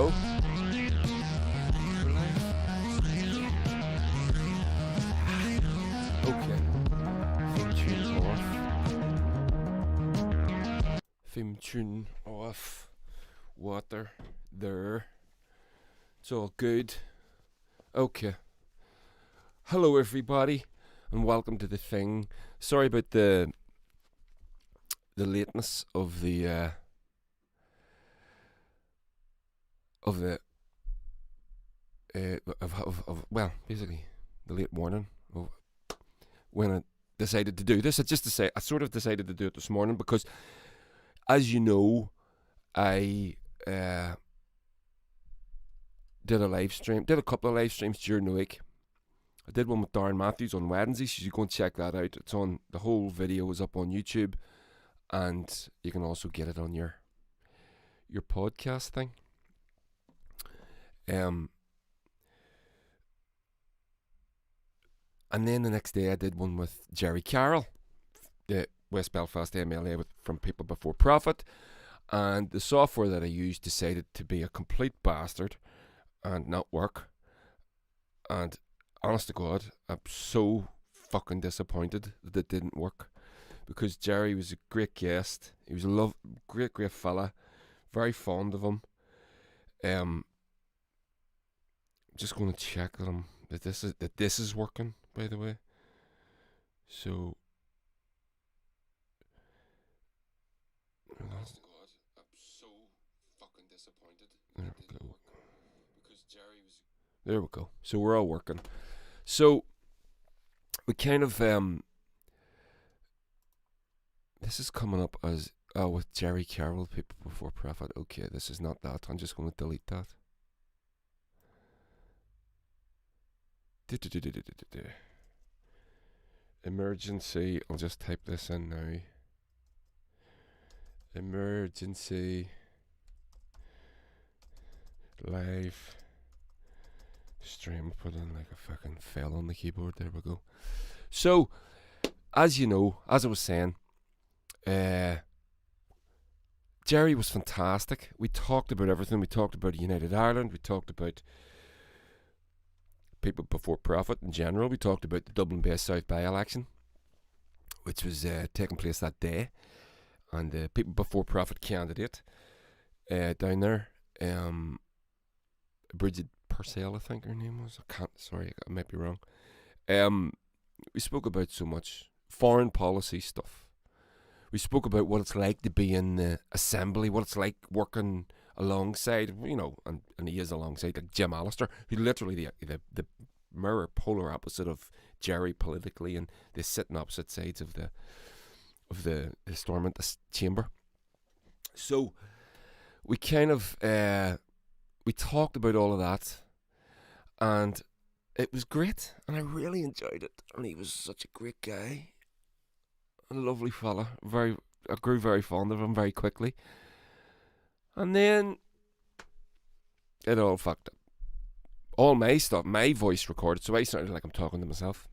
go. Okay. Theme tune off. Theme tune off. Water there. It's all good. Okay. Hello everybody and welcome to the thing. Sorry about the lateness of the well, basically the late morning of when I decided to do this. I sort of decided to do it this morning because, as you know, I did a couple of live streams during the week. I did one with Darren Matthews on Wednesday, so you go and check that out. It's on, the whole video is up on YouTube, and you can also get it on your podcast thing. And then the next day I did one with Jerry Carroll, the West Belfast MLA from People Before Profit, and the software that I used decided to be a complete bastard and not work. And honest to God, I'm so fucking disappointed that it didn't work, because Jerry was a great guest. He was a great fella, very fond of him. Just going to check that this is working, by the way. So, honest to God, I'm so fucking disappointed that it didn't work, because Jerry was. There we go. So we're all working. So we kind of this is coming up as with Jerry Carroll, People Before Profit. Okay, this is not that. I'm just going to delete that. Emergency. I'll just type this in now. Emergency live stream. Put in like a fucking fell on the keyboard. There we go. So, as you know, as I was saying, Jerry was fantastic. We talked about everything. We talked about United Ireland. We talked about People Before Profit in general. We talked about the Dublin-based South by-election, which was taking place that day, and the People Before Profit candidate down there, Bridget Purcell, I think her name was. I might be wrong. We spoke about so much foreign policy stuff. We spoke about what it's like to be in the assembly, what it's like working alongside, and he is alongside like Jim Allister, who literally the mirror polar opposite of Jerry politically, and they sit on opposite sides of the storm at the chamber. So we kind of we talked about all of that, and it was great, and I really enjoyed it. And he was such a great guy, a lovely fella. I grew very fond of him very quickly. And then it all fucked up. All my stuff, my voice recorded, so I sounded like I'm talking to myself.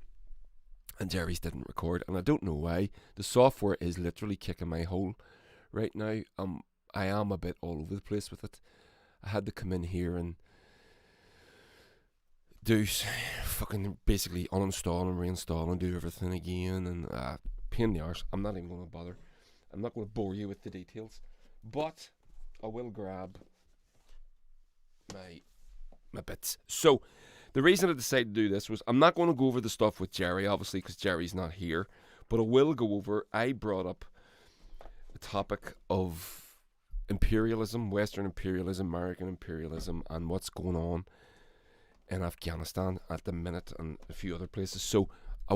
And Jerry's didn't record, and I don't know why. The software is literally kicking my hole right now. I am a bit all over the place with it. I had to come in here and do fucking basically uninstall and reinstall and do everything again, and pain in the arse. I'm not even going to bother. I'm not going to bore you with the details, but I will grab my bits. So the reason I decided to do this was, I'm not going to go over the stuff with Jerry, obviously, because Jerry's not here, but I will go over. I brought up the topic of imperialism, Western imperialism, American imperialism, and what's going on in Afghanistan at the minute, and a few other places. So I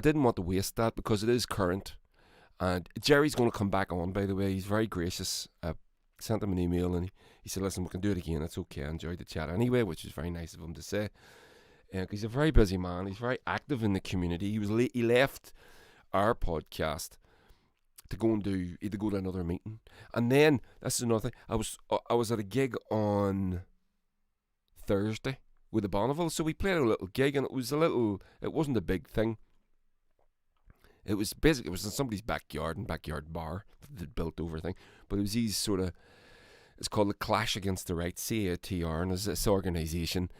didn't want to waste that, because it is current. And Jerry's going to come back on, by the way. He's very gracious. I sent him an email, and he said, listen, we can do it again. It's okay. I enjoyed the chat anyway, which is very nice of him to say. Because he's a very busy man. He's very active in the community. He left our podcast to go to another meeting. And then, this is another thing. I was at a gig on Thursday with the Bonneville, so we played a little gig, and it wasn't a big thing. It was in somebody's backyard bar, the built over thing. But it was these sort of It's called the Clash Against the Right, CATR, and there's this organisation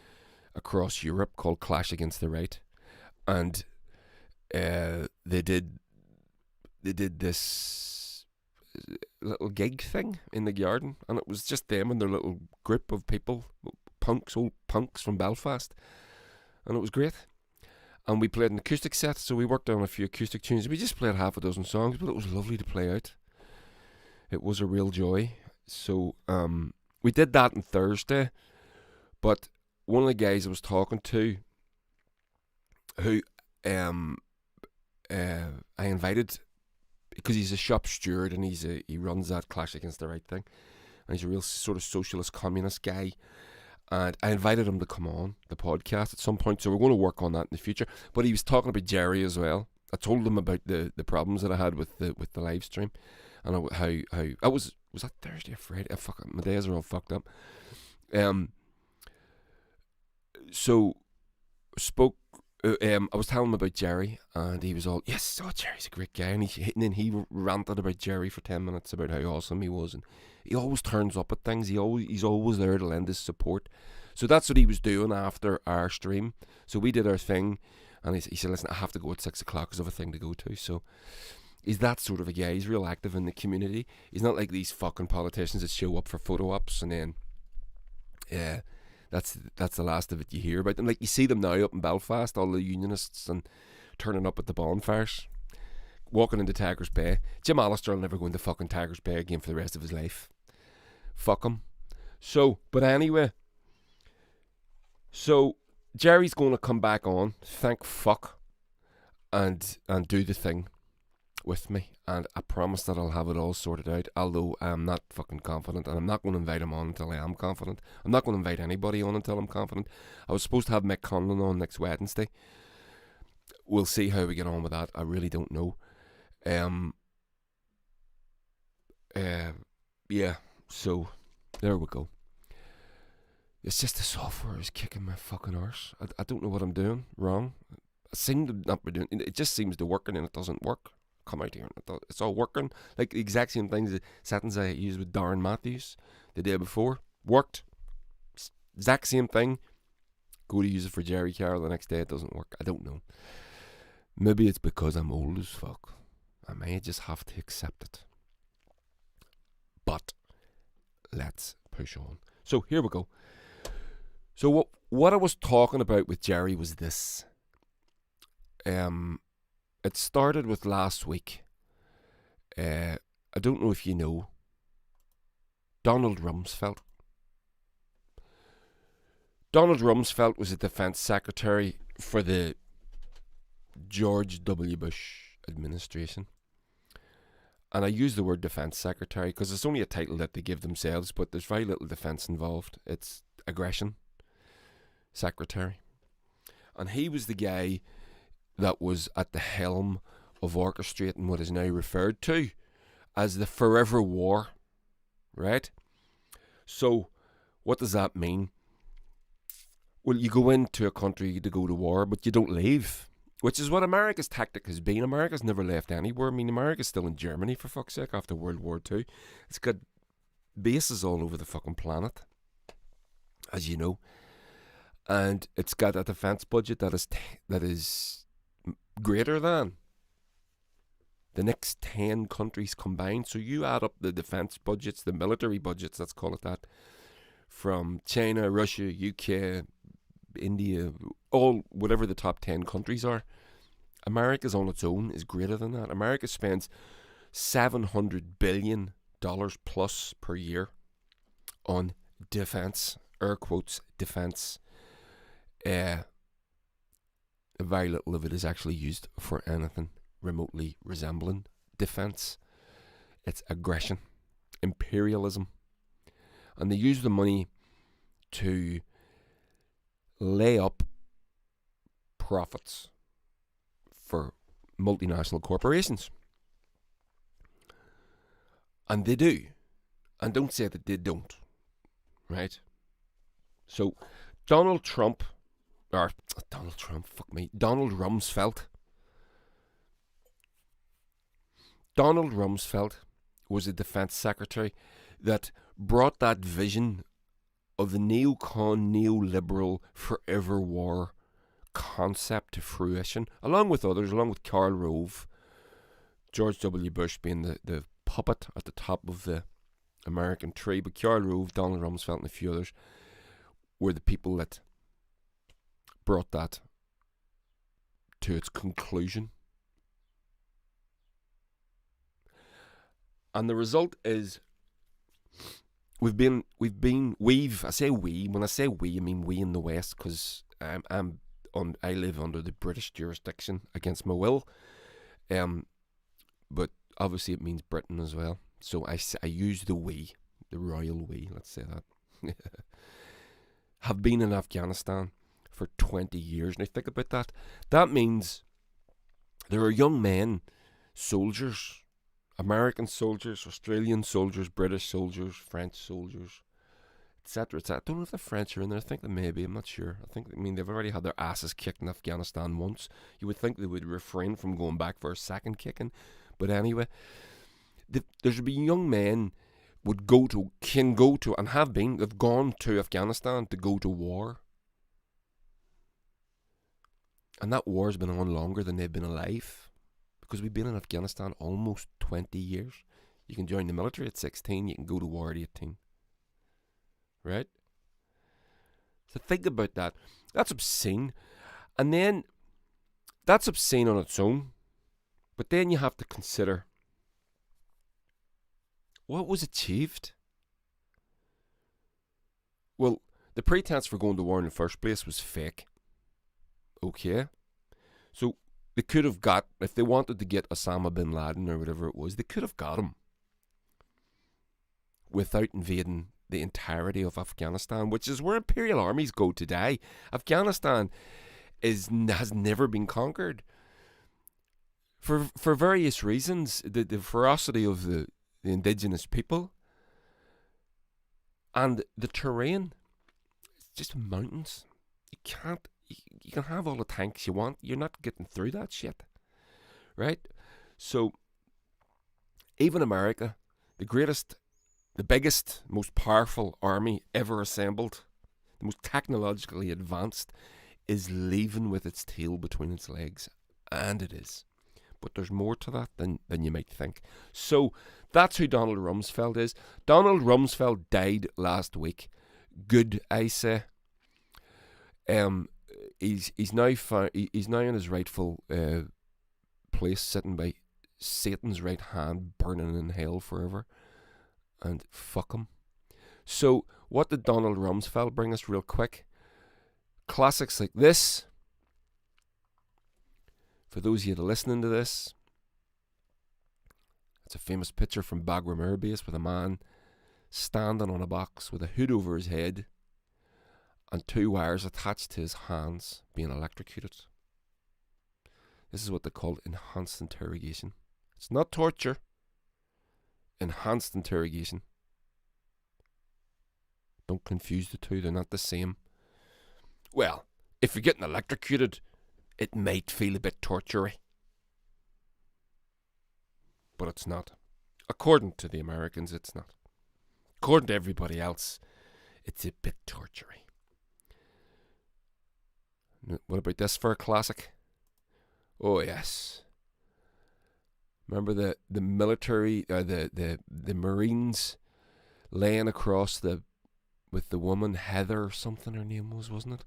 across Europe called Clash Against the Right, and they did this little gig thing in the garden, and it was just them and their little group of people, old punks from Belfast, and it was great. And we played an acoustic set, so we worked on a few acoustic tunes. We just played half a dozen songs, but it was lovely to play out. It was a real joy. So we did that on Thursday, but one of the guys I was talking to, who I invited, because he's a shop steward and he runs that Clash Against the Right thing, and he's a real sort of socialist communist guy, and I invited him to come on the podcast at some point, so we're going to work on that in the future. But he was talking about Jerry as well. I told him about the problems that I had with the live stream, and how I was that Thursday or Friday? My days are all fucked up. So spoke. I was telling him about Jerry, and he was all, yes, Jerry's a great guy, and then he ranted about Jerry for 10 minutes about how awesome he was, and he always turns up at things. He's always there to lend his support. So that's what he was doing after our stream. So we did our thing, and he said, listen, I have to go at 6 o'clock because I have a thing to go to. So he's that sort of a guy. He's real active in the community. He's not like these fucking politicians that show up for photo ops and then that's the last of it you hear about them. Like, you see them now up in Belfast, all the unionists, and turning up at the bonfires, walking into Tigers Bay. Jim Allister will never go into fucking Tigers Bay again for the rest of his life. Fuck him. So, but anyway, so Jerry's going to come back on, thank fuck, and do the thing with me, and I promise that I'll have it all sorted out, although I'm not fucking confident, and I'm not going to invite him on until I am confident. I'm not going to invite anybody on until I'm confident. I was supposed to have Mick Conlon on next Wednesday. We'll see how we get on with that. I really don't know. Yeah, so there we go. It's just the software is kicking my fucking arse. I don't know what I'm doing wrong. I seem to not be doing it. It just seems to work, and it doesn't work. Come out here and it's all working. Like the exact same things, the settings I used with Darren Matthews the day before worked. Exact same thing. Go to use it for Jerry Carroll, the next day it doesn't work. I don't know. Maybe it's because I'm old as fuck. I may just have to accept it. But let's push on. So here we go. So what I was talking about with Jerry was this. It started with last week. I don't know if you know Donald Rumsfeld. Donald Rumsfeld was the defense secretary for the George W. Bush administration. And I use the word defense secretary because it's only a title that they give themselves, but there's very little defense involved. It's aggression secretary. And he was the guy that was at the helm of orchestrating what is now referred to as the forever war, right? So what does that mean? Well, you go into a country to go to war, but you don't leave, which is what America's tactic has been. America's never left anywhere. I mean, America's still in Germany, for fuck's sake, after World War II. It's got bases all over the fucking planet, as you know. And it's got a defense budget that is greater than the next 10 countries combined. So you add up the defense budgets, the military budgets, let's call it that, from China, Russia, UK, India, all whatever the top 10 countries are. America's on its own is greater than that. America spends $700 billion plus per year on defense, air quotes, defense. Very little of it is actually used for anything remotely resembling defense. It's aggression, imperialism. And they use the money to lay up profits for multinational corporations. And they do. And don't say that they don't. Right? So, Donald Rumsfeld. Donald Rumsfeld was a defense secretary that brought that vision of the neocon, neoliberal forever war concept to fruition, along with others, along with Karl Rove, George W. Bush being the puppet at the top of the American tree, but Karl Rove, Donald Rumsfeld and a few others were the people that brought that to its conclusion. And the result is I say we, when I say we, I mean we in the West, because I live under the British jurisdiction against my will, but obviously it means Britain as well. So I use the we, the royal we, let's say that. Have been in Afghanistan for 20 years. Now think about that. That means there are young men, soldiers, American soldiers, Australian soldiers, British soldiers, French soldiers, etc., etc. I don't know if the French are in there. I think they may be. I'm not sure. They've already had their asses kicked in Afghanistan once. You would think they would refrain from going back for a second kicking. But anyway, there should be young men can go to, and have been, they've gone to Afghanistan to go to war. And that war's been on longer than they've been alive. Because we've been in Afghanistan almost 20 years. You can join the military at 16, you can go to war at 18. Right? So think about that. That's obscene. And then, that's obscene on its own. But then you have to consider what was achieved. Well, the pretense for going to war in the first place was fake. Okay? So, they could have got, if they wanted to get Osama bin Laden or whatever it was, they could have got him without invading the entirety of Afghanistan, which is where imperial armies go today. Afghanistan has never been conquered. For various reasons, the ferocity of the indigenous people and the terrain, it's just mountains. You can have all the tanks you want. You're not getting through that shit. Right? So, even America, the biggest, most powerful army ever assembled, the most technologically advanced, is leaving with its tail between its legs. And it is. But there's more to that than you might think. So, that's who Donald Rumsfeld is. Donald Rumsfeld died last week. Good, I say. He's now in his rightful place, sitting by Satan's right hand, burning in hell forever. And fuck him. So, what did Donald Rumsfeld bring us real quick? Classics like this. For those of you that are listening to this, it's a famous picture from Bagram Air Base with a man standing on a box with a hood over his head and two wires attached to his hands being electrocuted. This is what they call enhanced interrogation. It's not torture. Enhanced interrogation. Don't confuse the two, they're not the same. Well, if you're getting electrocuted, it might feel a bit torture-y. But it's not. According to the Americans, it's not. According to everybody else, it's a bit torture-y. What about this for a classic? Oh yes. Remember the military, the Marines laying across with the woman, Heather or something her name was, wasn't it?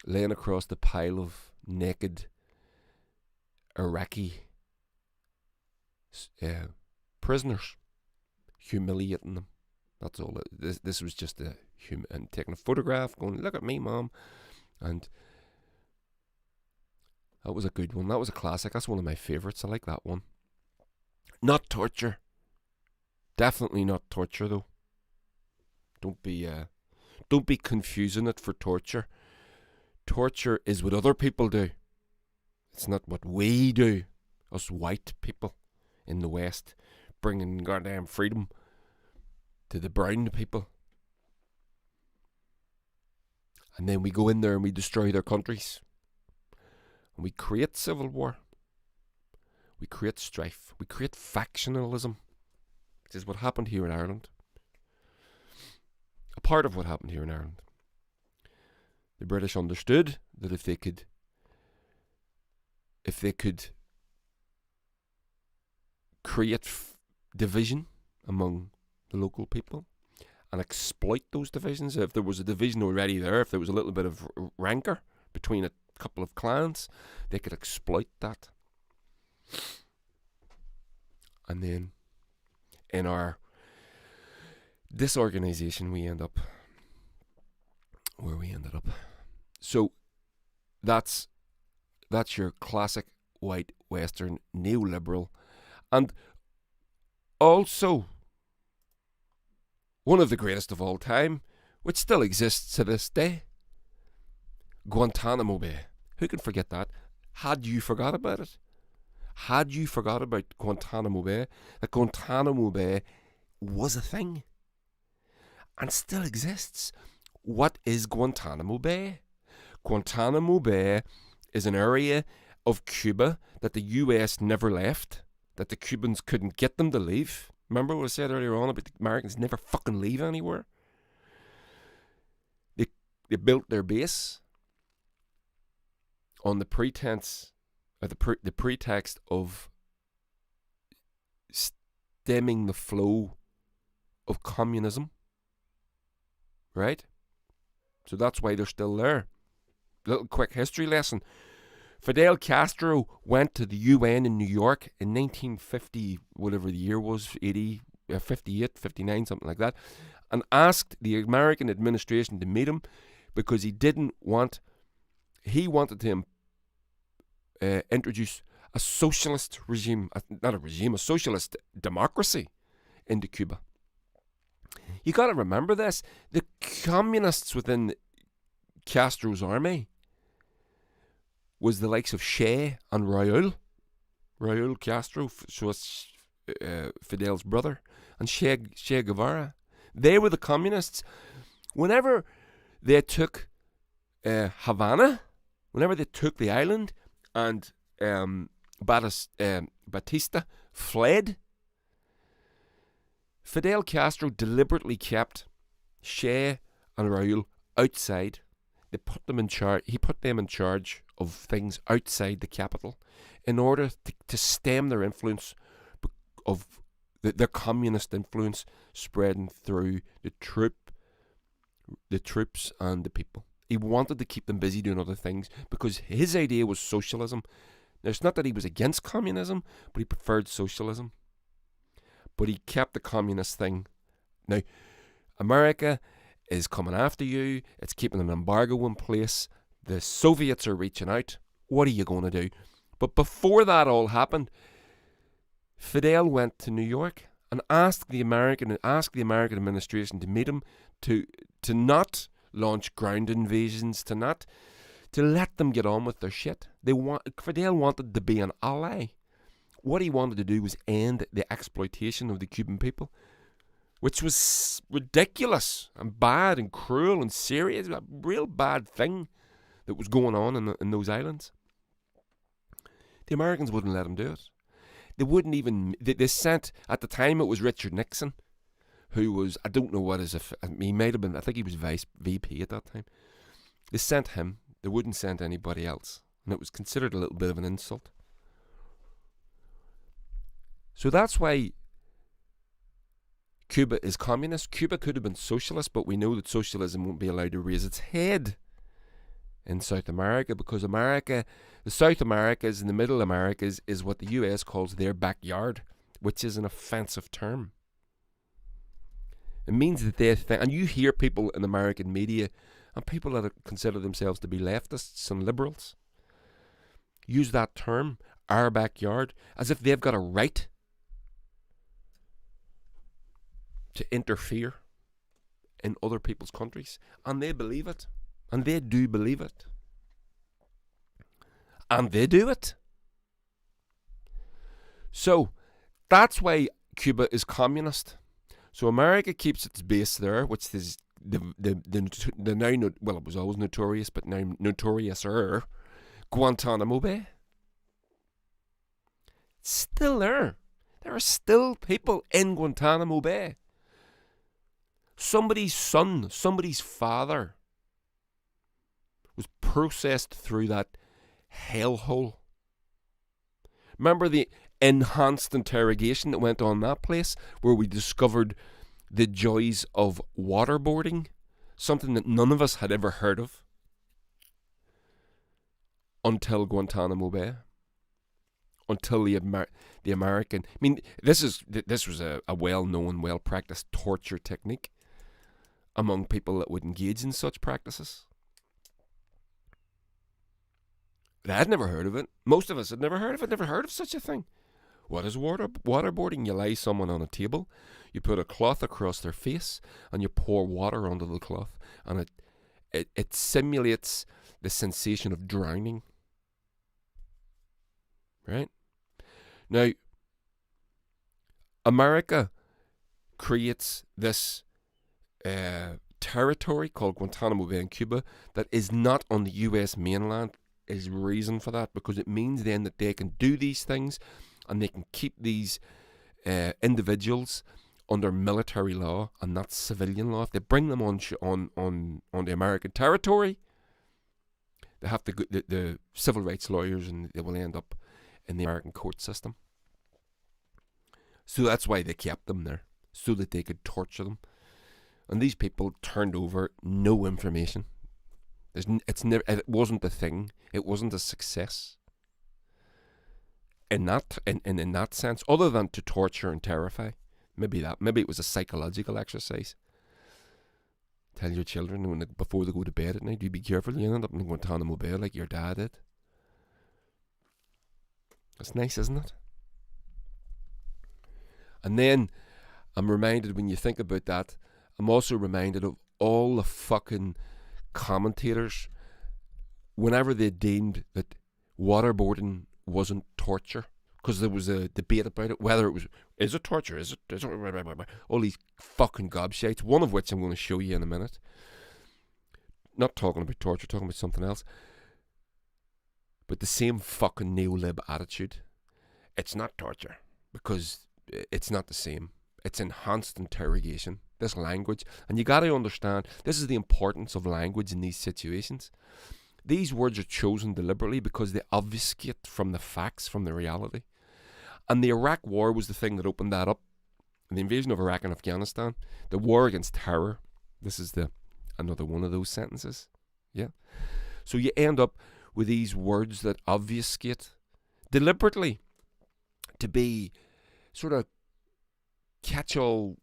Laying across the pile of naked Iraqi prisoners, humiliating them. That's all. This was just and taking a photograph, going, "Look at me, Mom," and that was a good one. That was a classic. That's one of my favourites. I like that one. Not torture. Definitely not torture, though. Don't be confusing it for torture. Torture is what other people do. It's not what we do. Us white people in the West, bringing goddamn freedom to the brown people. And then we go in there and we destroy their countries. And we create civil war. We create strife. We create factionalism. Which is what happened here in Ireland. part of what happened here in Ireland. The British understood that if they could create division among the local people and exploit those divisions, if there was a division already there, if there was a little bit of rancor between a couple of clans, they could exploit that. And then in our disorganization, we end up where we ended up. So that's your classic white Western neoliberal, and also one of the greatest of all time, which still exists to this day, Guantanamo Bay. Who can forget that? Had you forgot about it? Had you forgot about Guantanamo Bay? That Guantanamo Bay was a thing and still exists. What is Guantanamo Bay? Guantanamo Bay is an area of Cuba that the US never left, that the Cubans couldn't get them to leave. Remember what I said earlier on about the Americans never fucking leave anywhere? They built their base on the pretense, the pretext of stemming the flow of communism, right? So that's why they're still there. Little quick history lesson. Fidel Castro went to the UN in New York in 1950, whatever the year was, 58, 59, something like that, and asked the American administration to meet him because he wanted to introduce a socialist regime, a socialist democracy into Cuba. You got to remember this. The communists within Castro's army was the likes of Che and Raul Castro, so it's Fidel's brother, and Che Guevara. They were the communists. Whenever they took Havana, whenever they took the island, and Batista fled, Fidel Castro deliberately kept Che and Raul outside. He put them in charge of things outside the capital in order to stem their influence of their communist influence spreading through the troops and the people. He wanted to keep them busy doing other things because his idea was socialism. Now, it's not that he was against communism, but he preferred socialism. But he kept the communist thing. Now, America is coming after you. It's keeping an embargo in place. The Soviets are reaching out. What are you going to do? But before that all happened, Fidel went to New York and asked the American administration to meet him, to not launch ground invasions, to let them get on with their shit. Fidel wanted to be an ally. What he wanted to do was end the exploitation of the Cuban people, which was ridiculous and bad and cruel and serious, a real bad thing that was going on in those islands. The Americans wouldn't let him do it. They wouldn't even, they sent, at the time it was Richard Nixon, who was, I don't know what he might have been, I think he was VP at that time. They sent him, they wouldn't send anybody else. And it was considered a little bit of an insult. So that's why Cuba is communist. Cuba could have been socialist, but we know that socialism won't be allowed to raise its head in South America, because the South Americas and the Middle Americas is what the US calls their backyard, which is an offensive term. It means that and you hear people in American media and people that consider themselves to be leftists and liberals use that term, our backyard, as if they've got a right to interfere in other people's countries. And they believe it. And they do believe it. And they do it. So, that's why Cuba is communist. So America keeps its base there, which is the now, well, it was always notorious, but now notoriouser, Guantanamo Bay. It's still there. There are still people in Guantanamo Bay. Somebody's son, somebody's father was processed through that hellhole. Remember the enhanced interrogation that went on that place, where we discovered the joys of waterboarding, something that none of us had ever heard of until Guantanamo Bay, until the American. I mean, this was a well-known, well-practiced torture technique among people that would engage in such practices. I had never heard of it. Most of us had never heard of it, never heard of such a thing. What is waterboarding? You lay someone on a table, you put a cloth across their face, and you pour water onto the cloth, and it simulates the sensation of drowning. Right? Now, America creates this territory called Guantanamo Bay in Cuba that is not on the US mainland. Is reason for that, because it means then that they can do these things and they can keep these individuals under military law and not civilian law. If they bring them on the American territory, they have to go, the civil rights lawyers, and they will end up in the American court system. So that's why they kept them there, so that they could torture them. And these people turned over no information. It wasn't a thing. It wasn't a success. In that sense, other than to torture and terrify, maybe it was a psychological exercise. Tell your children before they go to bed at night, you be careful, you end up in Guantanamo Bay like your dad did. That's nice, isn't it? And then I'm reminded, when you think about that, I'm also reminded of all the fucking commentators, whenever they deemed that waterboarding wasn't torture, because there was a debate about it, whether is it torture, is it all these fucking gobshites, one of which I'm going to show you in a minute. Not talking about torture, talking about something else. But the same fucking neo-lib attitude. It's not torture, because it's not the same. It's enhanced interrogation. This language, and you got to understand, this is the importance of language in these situations. These words are chosen deliberately because they obfuscate from the facts, from the reality. And the Iraq War was the thing that opened that up. The invasion of Iraq and Afghanistan, the war against terror. This is another one of those sentences. Yeah. So you end up with these words that obfuscate deliberately to be sort of catch-all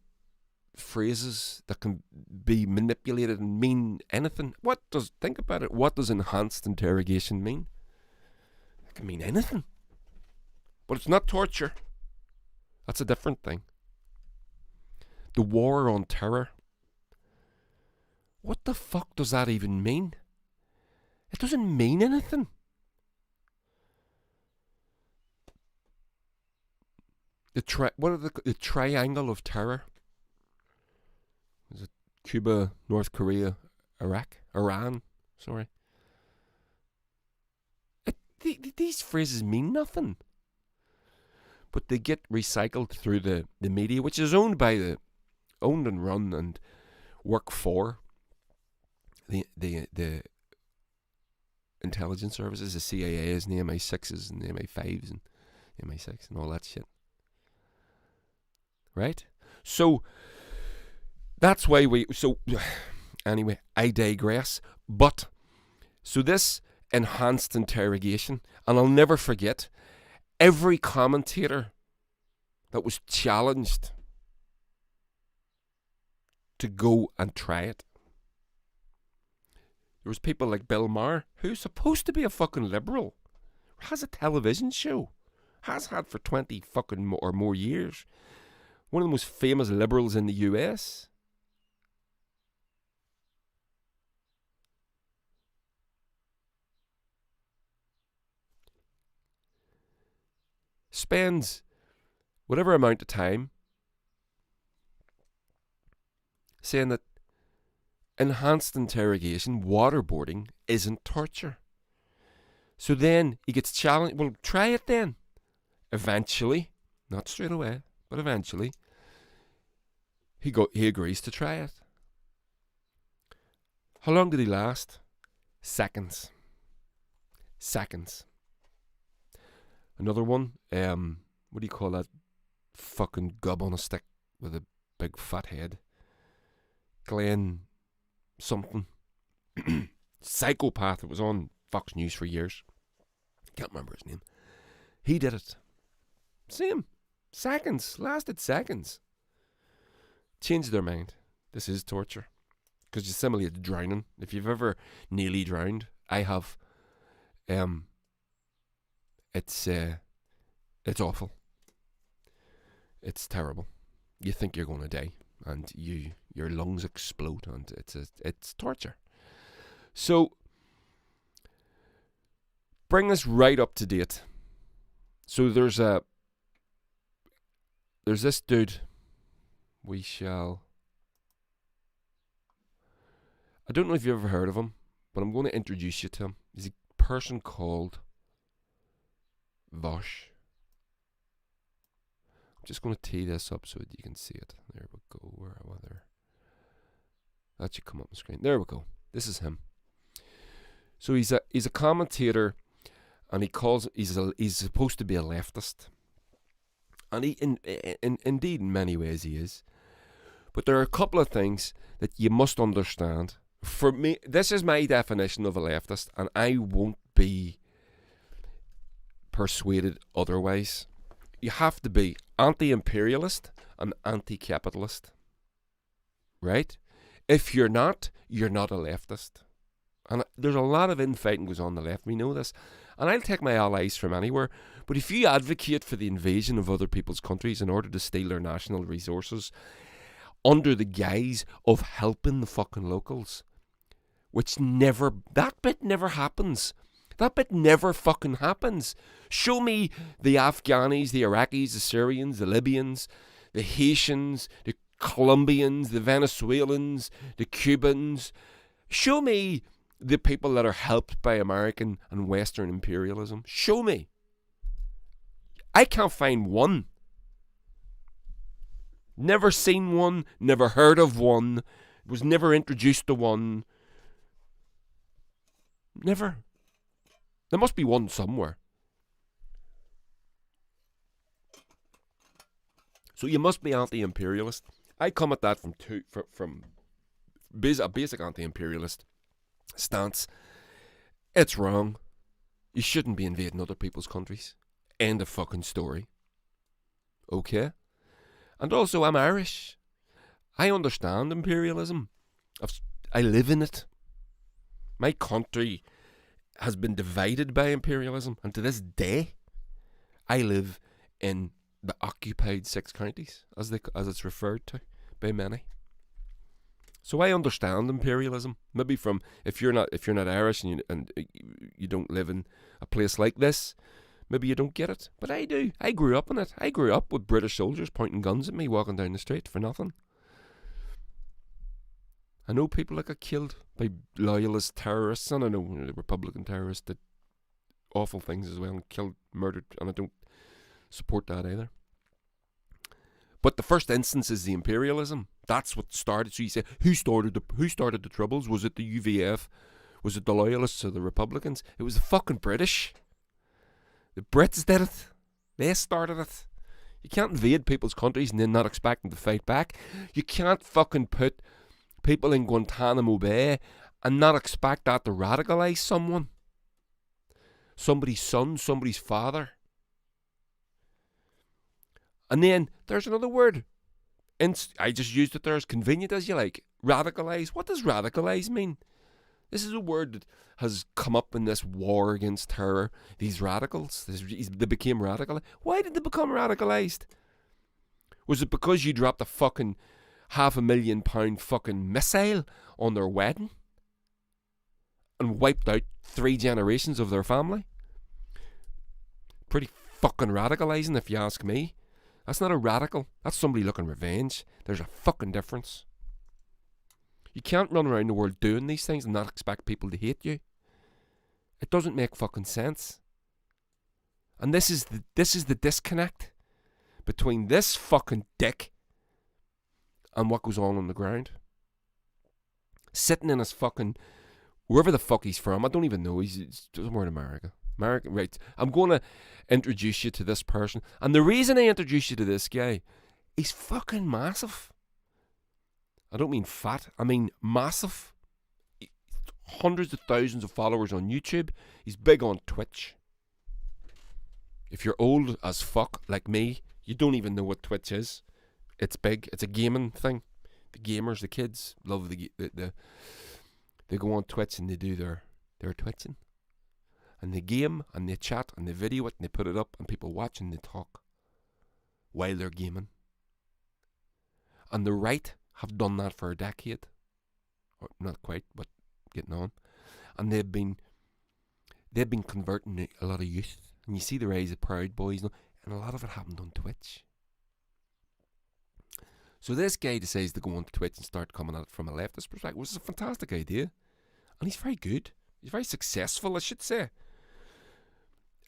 phrases that can be manipulated and mean anything. Think about it. What does enhanced interrogation mean? It can mean anything. But it's not torture. That's a different thing. The war on terror. What the fuck does that even mean? It doesn't mean anything. The triangle of terror. Is it Cuba, North Korea, Iran? Sorry. These phrases mean nothing. But they get recycled through the media, which is owned and run and work for the intelligence services, the CIAs and the MI6s and the MI5s and the MI6 and all that shit. Right? So that's why anyway, I digress. But so this enhanced interrogation, and I'll never forget, every commentator that was challenged to go and try it. There was people like Bill Maher, who's supposed to be a fucking liberal, has a television show, has had for 20 fucking or more years. One of the most famous liberals in the US. Spends whatever amount of time saying that enhanced interrogation, waterboarding, isn't torture. So then he gets challenged. Well, try it then. Eventually, not straight away, but eventually, he agrees to try it. How long did he last? Seconds. Seconds. Another one, what do you call that fucking gob on a stick with a big fat head? Glenn something. Psychopath. It was on Fox News for years. Can't remember his name. He did it. Same. Seconds. Lasted seconds. Changed their mind. This is torture. Because you simulate drowning. If you've ever nearly drowned, I have. It's awful. It's terrible. You think you're going to die, and your lungs explode, and it's torture. So, bring us right up to date. So there's this dude. I don't know if you've ever heard of him, but I'm going to introduce you to him. He's a person called Vaush. I'm just going to tee this up so that you can see it. There we go. That should come up on the screen. There we go. This is him. So he's a commentator, and he's supposed to be a leftist, and he indeed in many ways he is. But there are a couple of things that you must understand. For me, this is my definition of a leftist, and I won't be persuaded otherwise. You have to be anti-imperialist and anti-capitalist, right? If you're not a leftist. And there's a lot of infighting goes on the left. We know this. And I'll take my allies from anywhere. But if you advocate for the invasion of other people's countries in order to steal their national resources under the guise of helping the fucking locals, that bit never happens. That bit never fucking happens. Show me the Afghanis, the Iraqis, the Syrians, the Libyans, the Haitians, the Colombians, the Venezuelans, the Cubans. Show me the people that are helped by American and Western imperialism. Show me. I can't find one. Never seen one, never heard of one, was never introduced to one. Never. There must be one somewhere. So you must be anti-imperialist. I come at that from a basic anti-imperialist stance. It's wrong. You shouldn't be invading other people's countries. End of fucking story. Okay? And also, I'm Irish. I understand imperialism. I live in it. My country has been divided by imperialism, and to this day, I live in the occupied 6 counties, as it's referred to by many. So I understand imperialism. Maybe from if you're not Irish and you don't live in a place like this, maybe you don't get it. But I do. I grew up in it. I grew up with British soldiers pointing guns at me walking down the street for nothing. I know people that got killed by loyalist terrorists, and I know the Republican terrorists did awful things as well and killed, murdered, and I don't support that either. But the first instance is the imperialism. That's what started. So you say, who started the troubles? Was it the UVF? Was it the loyalists or the Republicans? It was the fucking British. The Brits did it. They started it. You can't invade people's countries and then not expect them to fight back. You can't fucking put people in Guantanamo Bay and not expect that to radicalise someone. Somebody's son, somebody's father. And then there's another word. I just used it there as convenient as you like. Radicalise. What does radicalise mean? This is a word that has come up in this war against terror. These radicals, they became radical. Why did they become radicalised? Was it because you dropped a fucking £500,000 fucking missile on their wedding and wiped out 3 generations of their family? Pretty fucking radicalising, if you ask me. That's not a radical. That's somebody looking revenge. There's a fucking difference. You can't run around the world doing these things and not expect people to hate you. It doesn't make fucking sense. And this is the disconnect between this fucking dick and what goes on the ground. sitting in his fucking, wherever the fuck he's from. I don't even know. He's somewhere in America. Right. I'm going to introduce you to this person. And the reason I introduce you to this guy, he's fucking massive. I don't mean fat. I mean massive. Hundreds of thousands of followers on YouTube. He's big on Twitch. If you're old as fuck like me, you don't even know what Twitch is. It's big. It's a gaming thing. The gamers, the kids, love they go on Twitch and they do their twitching. And they game and they chat and they video it and they put it up and people watch and they talk while they're gaming. And the right have done that for a decade. Or not quite, but getting on. And they've been converting a lot of youth. And you see the rise of Proud Boys, and a lot of it happened on Twitch. So this guy decides to go on Twitch and start coming at it from a leftist perspective, which is a fantastic idea. And he's very good. He's very successful, I should say.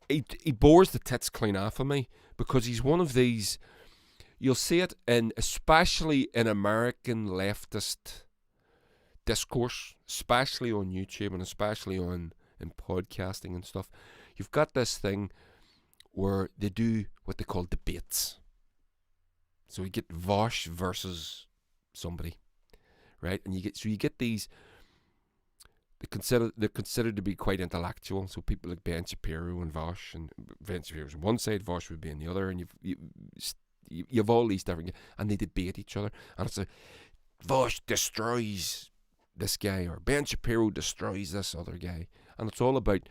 He bores the tits clean off of me because he's one of these. You'll see it especially in American leftist discourse, especially on YouTube and especially in podcasting and stuff. You've got this thing where they do what they call debates. So you get Vaush versus somebody, right? And you get these. They're considered to be quite intellectual. So people like Ben Shapiro and Vaush, and Ben Shapiro's on one side, Vaush would be on the other, and you've all these different, and they debate each other. And it's Vaush destroys this guy, or Ben Shapiro destroys this other guy, and it's all about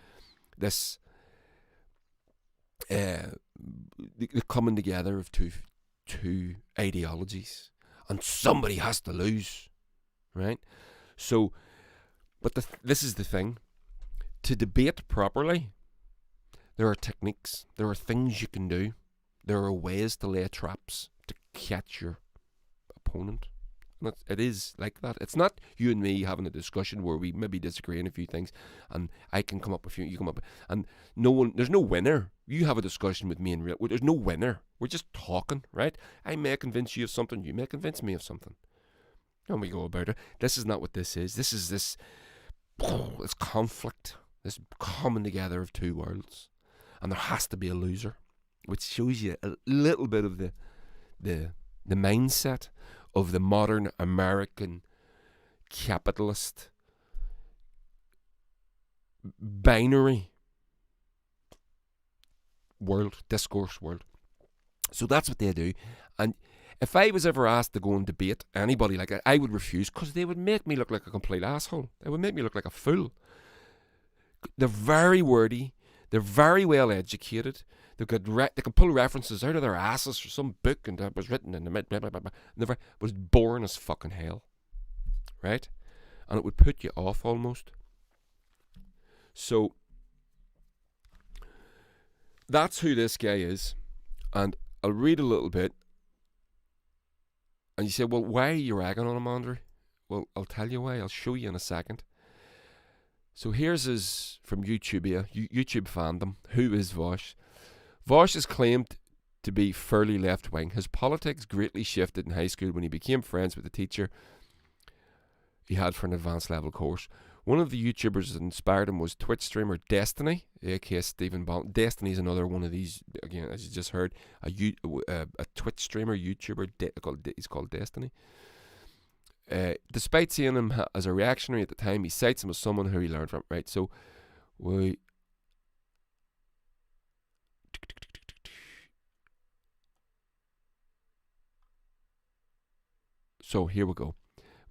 this the coming together of two ideologies, and somebody has to lose, right? So, but this is the thing: to debate properly, there are techniques, there are things you can do, there are ways to lay traps to catch your opponent. And it is like that. It's not you and me having a discussion where we maybe disagree on a few things, and I can come up with you come up, and there's no winner. You have a discussion with me in real. There's no winner. We're just talking, right? I may convince you of something. You may convince me of something. And we go about it. This is not what this is. This is this conflict, this coming together of two worlds, and there has to be a loser, which shows you a little bit of the mindset of the modern American capitalist binary world, discourse world. So that's what they do. And if I was ever asked to go and debate anybody like that, I would refuse, because they would make me look like a complete asshole. They would make me look like a fool. They're very wordy. They're very well educated. They can pull references out of their asses for some book and that was written in the mid, blah, blah, blah, blah. Never was boring as fucking hell, right? And it would put you off almost. So that's who this guy is, and I'll read a little bit. And you say, well, why are you ragging on him, Andrew? Well, I'll tell you why. I'll show you in a second. So here's his from YouTube here, YouTube fandom. Who is Vaush? Vaush is claimed to be fairly left-wing. His politics greatly shifted in high school when he became friends with the teacher he had for an advanced level course. One of the YouTubers that inspired him was Twitch streamer Destiny, aka Stephen Bond. Destiny is another one of these, again, as you just heard, a Twitch streamer, YouTuber, he's called Destiny. Despite seeing him as a reactionary at the time, he cites him as someone who he learned from. Right, so So here we go.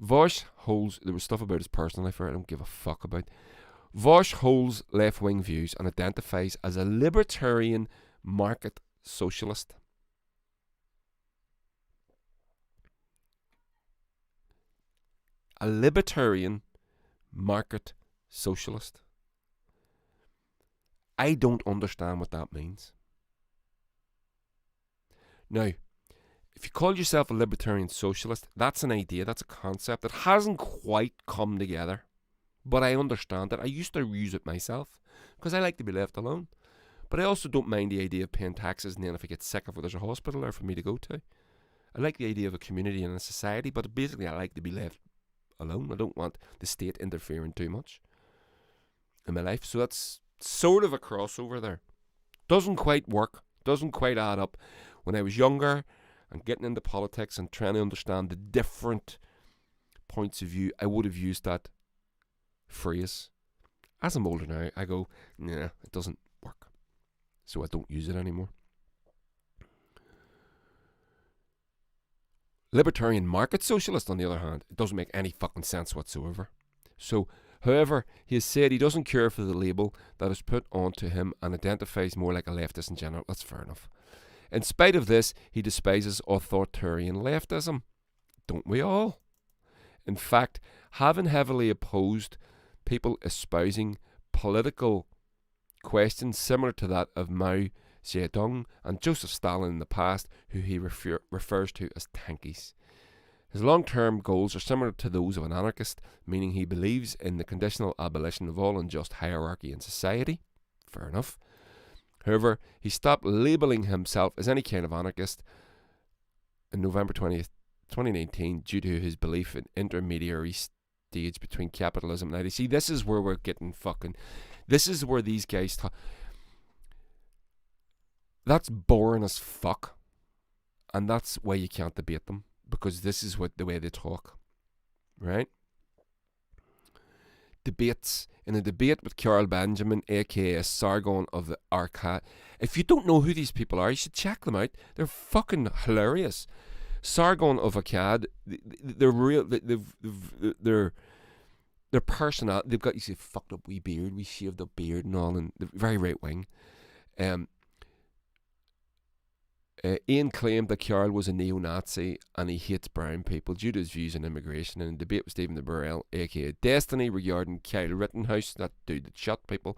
Vaush holds, there was stuff about his personal life I don't give a fuck about. Vaush holds left-wing views and identifies as a libertarian market socialist. A libertarian market socialist. I don't understand what that means. Now, if you call yourself a libertarian socialist, that's an idea, that's a concept that hasn't quite come together. But I understand it. I used to use it myself because I like to be left alone. But I also don't mind the idea of paying taxes, and then if I get sick, if there's a hospital there for me to go to. I like the idea of a community and a society, but basically I like to be left alone. I don't want the state interfering too much in my life. So that's sort of a crossover there. Doesn't quite work. Doesn't quite add up. When I was younger and getting into politics and trying to understand the different points of view, I would have used that phrase. As I'm older now, I go, nah, it doesn't work. So I don't use it anymore. Libertarian market socialist, on the other hand, it doesn't make any fucking sense whatsoever. So, however, he has said he doesn't care for the label that is put onto him and identifies more like a leftist in general. That's fair enough. In spite of this, he despises authoritarian leftism. Don't we all? In fact, having heavily opposed people espousing political questions similar to that of Mao Zedong and Joseph Stalin in the past, who he refers to as tankies. His long-term goals are similar to those of an anarchist, meaning he believes in the conditional abolition of all unjust hierarchy in society. Fair enough. However, he stopped labelling himself as any kind of anarchist in November 20th, 2019 due to his belief in intermediary stage between capitalism and IDC. This is where we're getting fucking... This is where these guys talk... That's boring as fuck. And that's why you can't debate them. Because this is what the way they talk. Right? Debates. In a debate with Carl Benjamin, aka Sargon of the Arcade. If you don't know who these people are, you should check them out. They're fucking hilarious. Sargon of Akkad, they're real. They're personal. They've got, you see, fucked up wee beard, wee shaved up beard and all, and they're very right wing. Ian claimed that Carl was a neo-Nazi and he hates brown people due to his views on immigration. In a debate with Stephen de Burrell, aka Destiny, regarding Kyle Rittenhouse, that dude that shot people,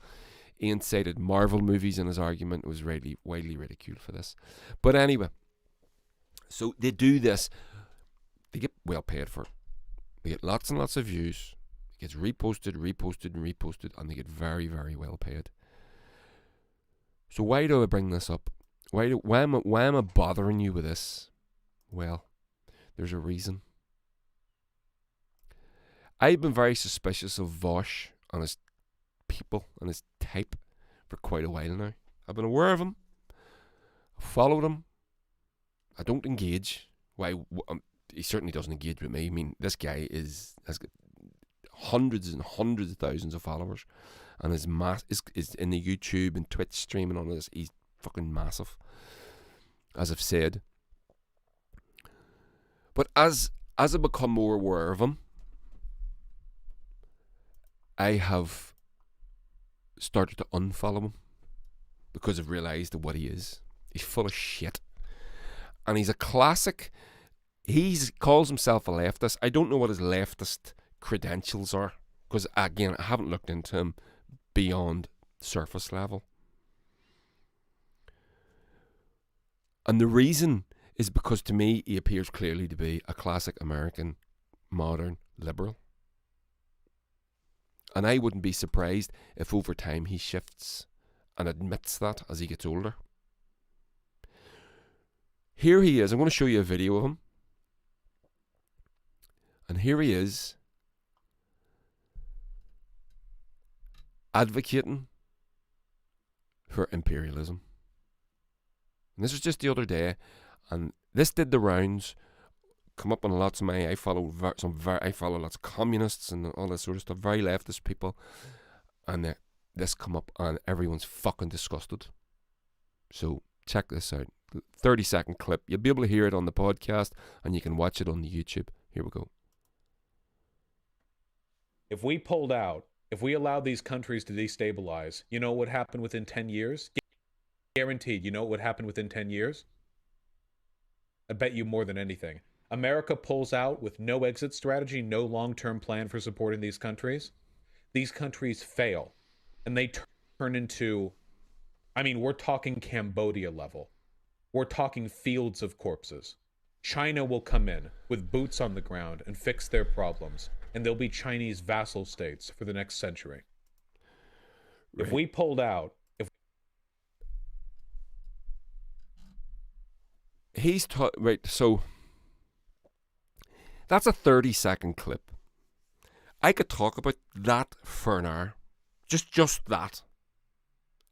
Ian cited Marvel movies in his argument. It was widely ridiculed for this. But anyway, so they do this. They get well paid for it. They get lots and lots of views. It gets reposted, and they get very, very well paid. So why do I bring this up? Why am I bothering you with this? Well, there's a reason. I've been very suspicious of Vaush and his people and his type for quite a while now. I've been aware of him. I've followed him. I don't engage. Why? He certainly doesn't engage with me. I mean, this guy has got hundreds and hundreds of thousands of followers, and is in the YouTube and Twitch streaming on this. He's fucking massive, as I've said. But as I become more aware of him, I have started to unfollow him because I've realised what he is. He's full of shit. And he's a classic. He calls himself a leftist. I don't know what his leftist credentials are, because again, I haven't looked into him beyond surface level. And the reason is because to me he appears clearly to be a classic American modern liberal. And I wouldn't be surprised if over time he shifts and admits that as he gets older. Here he is. I'm going to show you a video of him. And here he is, advocating for imperialism. And this was just the other day, and this did the rounds. Come up on lots of I follow lots of communists and all this sort of stuff, very leftist people, and this come up, and everyone's fucking disgusted. So check this out. 30-second clip. You'll be able to hear it on the podcast, and you can watch it on the YouTube. Here we go. If we pulled out, if we allowed these countries to destabilize, you know what would happen within 10 years? Guaranteed. You know what would happen within 10 years? I bet you more than anything. America pulls out with no exit strategy, no long-term plan for supporting these countries. These countries fail. And they turn into, I mean, we're talking Cambodia level. We're talking fields of corpses. China will come in with boots on the ground and fix their problems. And they'll be Chinese vassal states for the next century. Right. If we pulled out, right, so that's a 30-second clip. I could talk about that for an hour. Just that.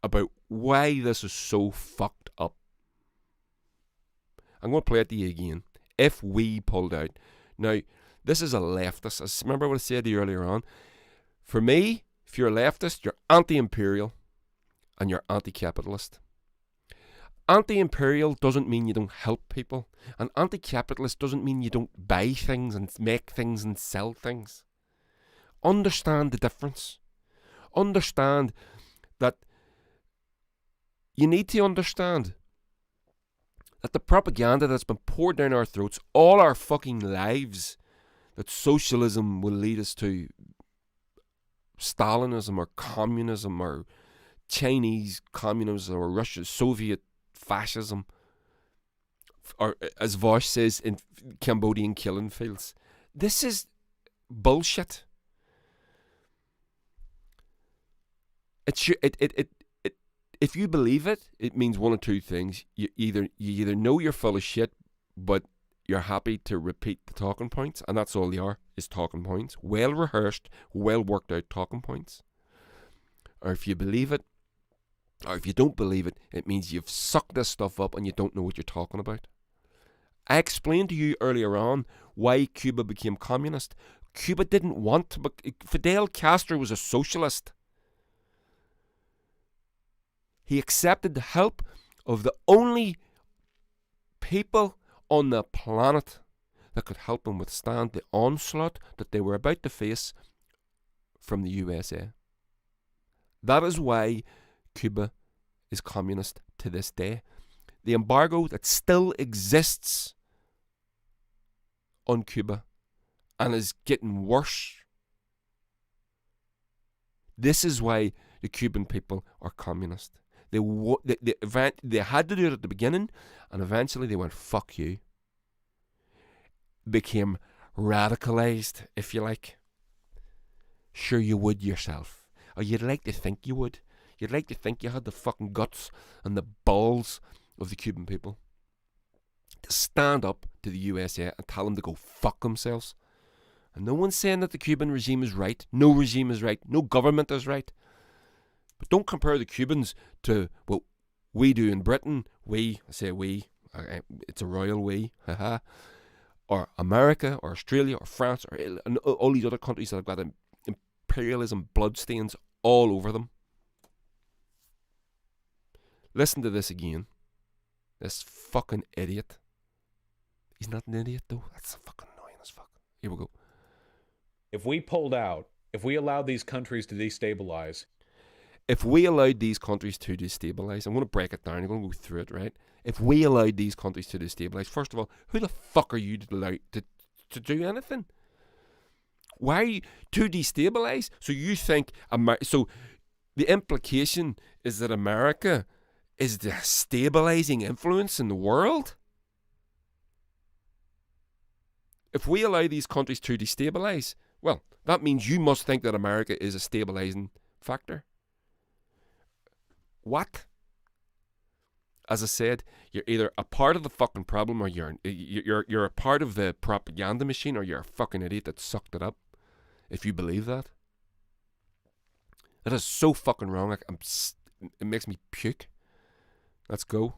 About why this is so fucked up. I'm going to play it to you again. If we pulled out. Now, this is a leftist. Remember what I said to you earlier on? For me, if you're a leftist, you're anti-imperial and you're anti-capitalist. Anti-imperial doesn't mean you don't help people. And anti-capitalist doesn't mean you don't buy things and make things and sell things. Understand the difference. Understand that you need to understand that the propaganda that's been poured down our throats all our fucking lives, that socialism will lead us to Stalinism or communism or Chinese communism or Russian Soviet fascism, or as Vaush says, in Cambodian killing fields. This is bullshit. If you believe it, it means one of two things. You either know you're full of shit, but you're happy to repeat the talking points, and that's all they are, is talking points. Well rehearsed, well worked out talking points. Or if you believe it, or if you don't believe it, it means you've sucked this stuff up and you don't know what you're talking about. I explained to you earlier on why Cuba became communist. Cuba didn't want to, but Fidel Castro was a socialist. He accepted the help of the only people on the planet that could help him withstand the onslaught that they were about to face from the USA. That is why Cuba is communist to this day. The embargo that still exists on Cuba and is getting worse. This is why the Cuban people are communist. They had to do it at the beginning, and eventually they went, fuck you. Became radicalized, if you like. Sure, you would yourself. Or you'd like to think you would. You'd like to think you had the fucking guts and the balls of the Cuban people to stand up to the USA and tell them to go fuck themselves. And no one's saying that the Cuban regime is right. No regime is right. No government is right. But don't compare the Cubans to what we do in Britain. I say we, it's a royal we, haha. Or America, or Australia, or France, or and all these other countries that have got imperialism bloodstains all over them. Listen to this again. This fucking idiot. He's not an idiot though. That's fucking annoying as fuck. Here we go. If we pulled out, if we allowed these countries to destabilize. If we allowed these countries to destabilize, I'm going to break it down. I'm going to go through it, right? If we allowed these countries to destabilize, first of all, who the fuck are you to allow to do anything? Why are you to destabilize? So you think so the implication is that America is the stabilizing influence in the world? If we allow these countries to destabilize, well, that means you must think that America is a stabilizing factor. What? As I said, you're either a part of the fucking problem or you're a part of the propaganda machine, or you're a fucking idiot that sucked it up. If you believe that. That is so fucking wrong. It makes me puke. Let's go.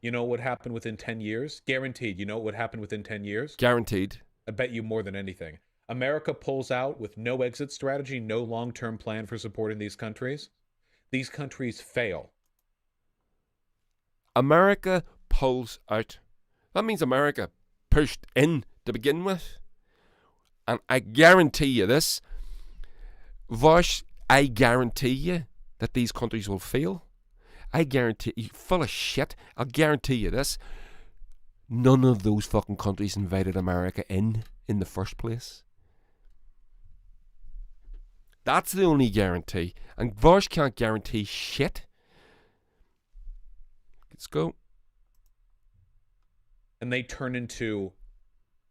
You know what would happen within 10 years? Guaranteed. You know what would happen within 10 years? Guaranteed. I bet you more than anything. America pulls out with no exit strategy, no long-term plan for supporting these countries. These countries fail. America pulls out. That means America pushed in to begin with. And I guarantee you this, Vaush, I guarantee you that these countries will fail. I guarantee you, full of shit, I'll guarantee you this, none of those fucking countries invited America in the first place. That's the only guarantee. And Vaush can't guarantee shit. Let's go. And they turn into,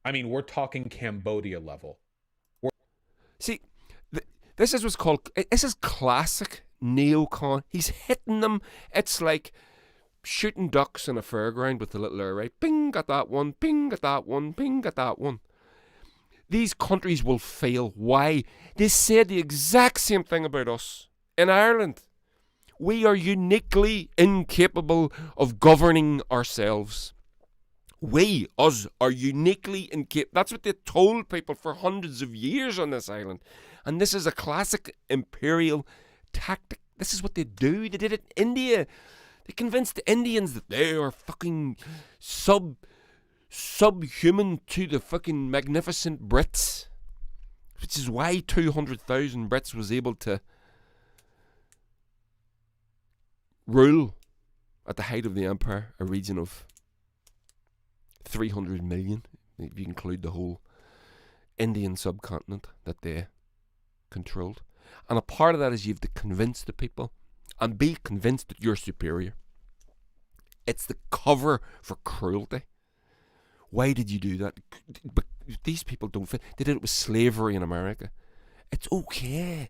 I mean, we're talking Cambodia level. See, this is what's called, this is classic neocon. He's hitting them. It's like shooting ducks in a fairground with the little air, right? Ping, got that one. Ping, got that one. Ping, got that one. these countries will fail. Why? They said the exact same thing about us in Ireland. We are uniquely incapable of governing ourselves. We, us, are uniquely incapable. That's what they told people for hundreds of years on this island. And this is a classic imperial tactic. This is what they do. They did it in India. They convinced the Indians that they are fucking subhuman to the fucking magnificent Brits. Which is why 200,000 Brits was able to rule at the height of the empire a region of 300 million, if you include the whole Indian subcontinent that they controlled. And a part of that is you have to convince the people and be convinced that you're superior. It's the cover for cruelty. Why did you do that? But these people don't fit. They did it with slavery in America. It's okay.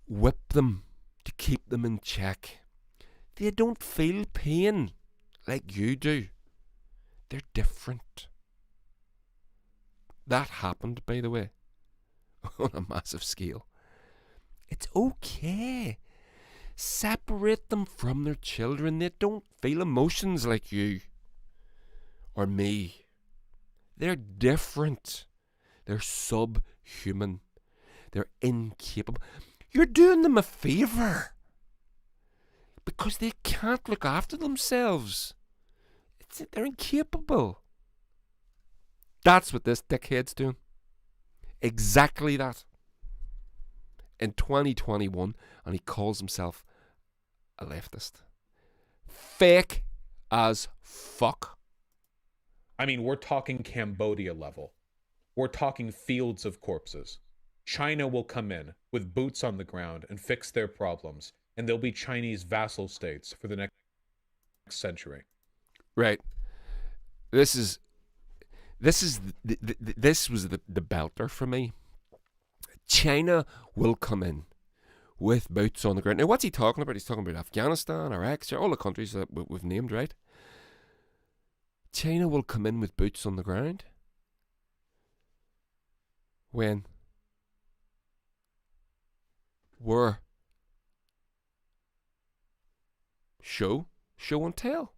Whip them to keep them in check. They don't feel pain like you do. They're different. That happened, by the way, on a massive scale. It's okay. Separate them from their children. They don't feel emotions like you or me. They're different. They're subhuman. They're incapable. You're doing them a favour because they can't look after themselves. They're incapable. That's what this dickhead's doing. Exactly that. In 2021, and he calls himself a leftist. Fake as fuck. I mean, we're talking Cambodia level. We're talking fields of corpses. China will come in with boots on the ground and fix their problems, and they'll be Chinese vassal states for the next century. Right. This was the belter for me. China will come in with boots on the ground. Now, what's he talking about? He's talking about Afghanistan, Iraq, all the countries that we've named, right? China will come in with boots on the ground. When? Where? Show and tell.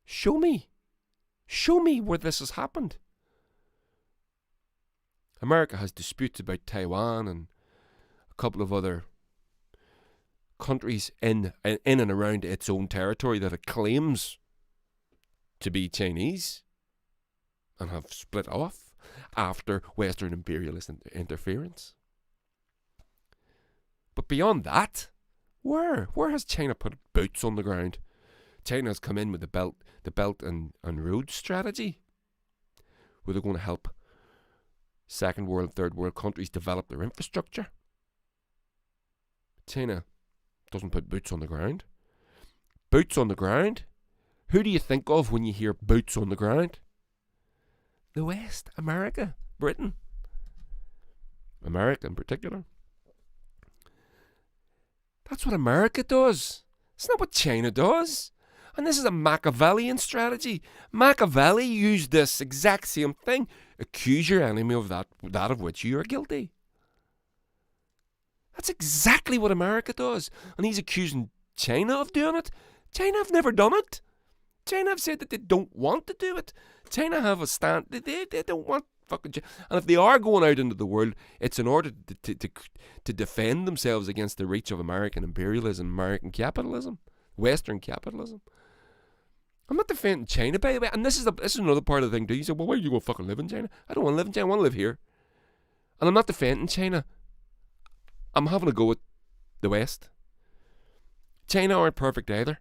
Show me where this has happened. America has disputes about Taiwan and a couple of other countries in and around its own territory that it claims to be Chinese and have split off after Western imperialist interference. But beyond that, where has China put boots on the ground? China has come in with the Belt and Road strategy, where they're going to help second world, third world countries develop their infrastructure. China doesn't put boots on the ground. Boots on the ground? Who do you think of when you hear boots on the ground? The West, America, Britain. America in particular. That's what America does. It's not what China does. And this is a Machiavellian strategy. Machiavelli used this exact same thing. Accuse your enemy of that of which you are guilty. That's exactly what America does. And he's accusing China of doing it. China have never done it. China have said that they don't want to do it. China have a stand. They don't want fucking China. And if they are going out into the world, it's in order to defend themselves against the reach of American imperialism, American capitalism, Western capitalism. I'm not defending China, by the way. And this is another part of the thing too. You say, well, why are you going to fucking live in China? I don't want to live in China. I want to live here. And I'm not defending China. I'm having a go at the West. China aren't perfect either.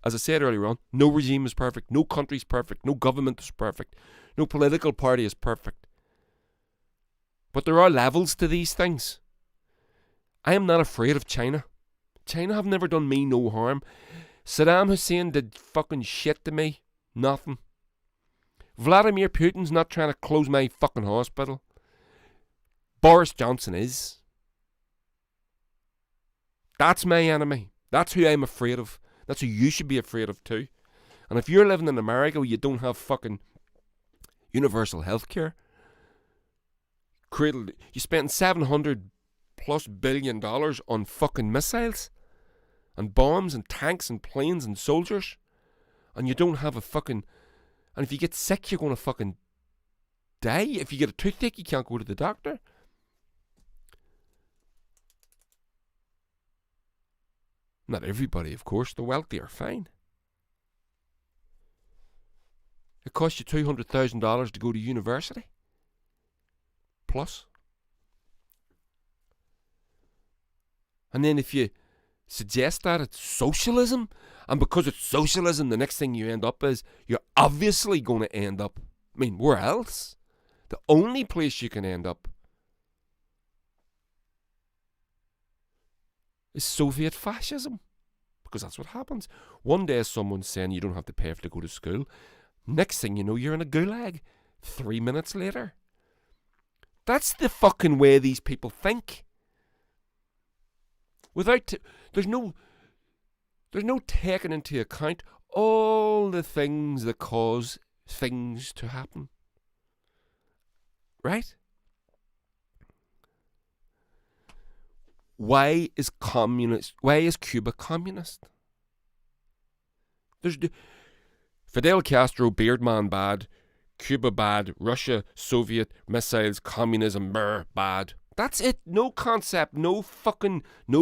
As I said earlier on, no regime is perfect, no country is perfect, no government is perfect, no political party is perfect. But there are levels to these things. I am not afraid of China. China have never done me no harm. Saddam Hussein did fucking shit to me. Nothing. Vladimir Putin's not trying to close my fucking hospital. Boris Johnson is. That's my enemy. That's who I'm afraid of. That's who you should be afraid of too. And if you're living in America where you don't have fucking universal health care, You spent $700+ billion on fucking missiles and bombs and tanks and planes and soldiers, and you don't have a fucking. And if you get sick, you're gonna fucking die. If you get a toothache, you can't go to the doctor. Not everybody, of course. The wealthy are fine. It costs you $200,000 to go to university. Plus. And then if you suggest that it's socialism, and because it's socialism, the next thing you end up is, you're obviously going to end up, I mean, where else? The only place you can end up is Soviet fascism. Because that's what happens. One day someone's saying you don't have to pay to go to school. Next thing you know, you're in a gulag. 3 minutes later. That's the fucking way these people think. There's no taking into account all the things that cause things to happen. Right? Why is Cuba communist? There's Fidel Castro, Beardman bad, Cuba bad, Russia, Soviet, missiles, communism, bad. That's it. No concept, no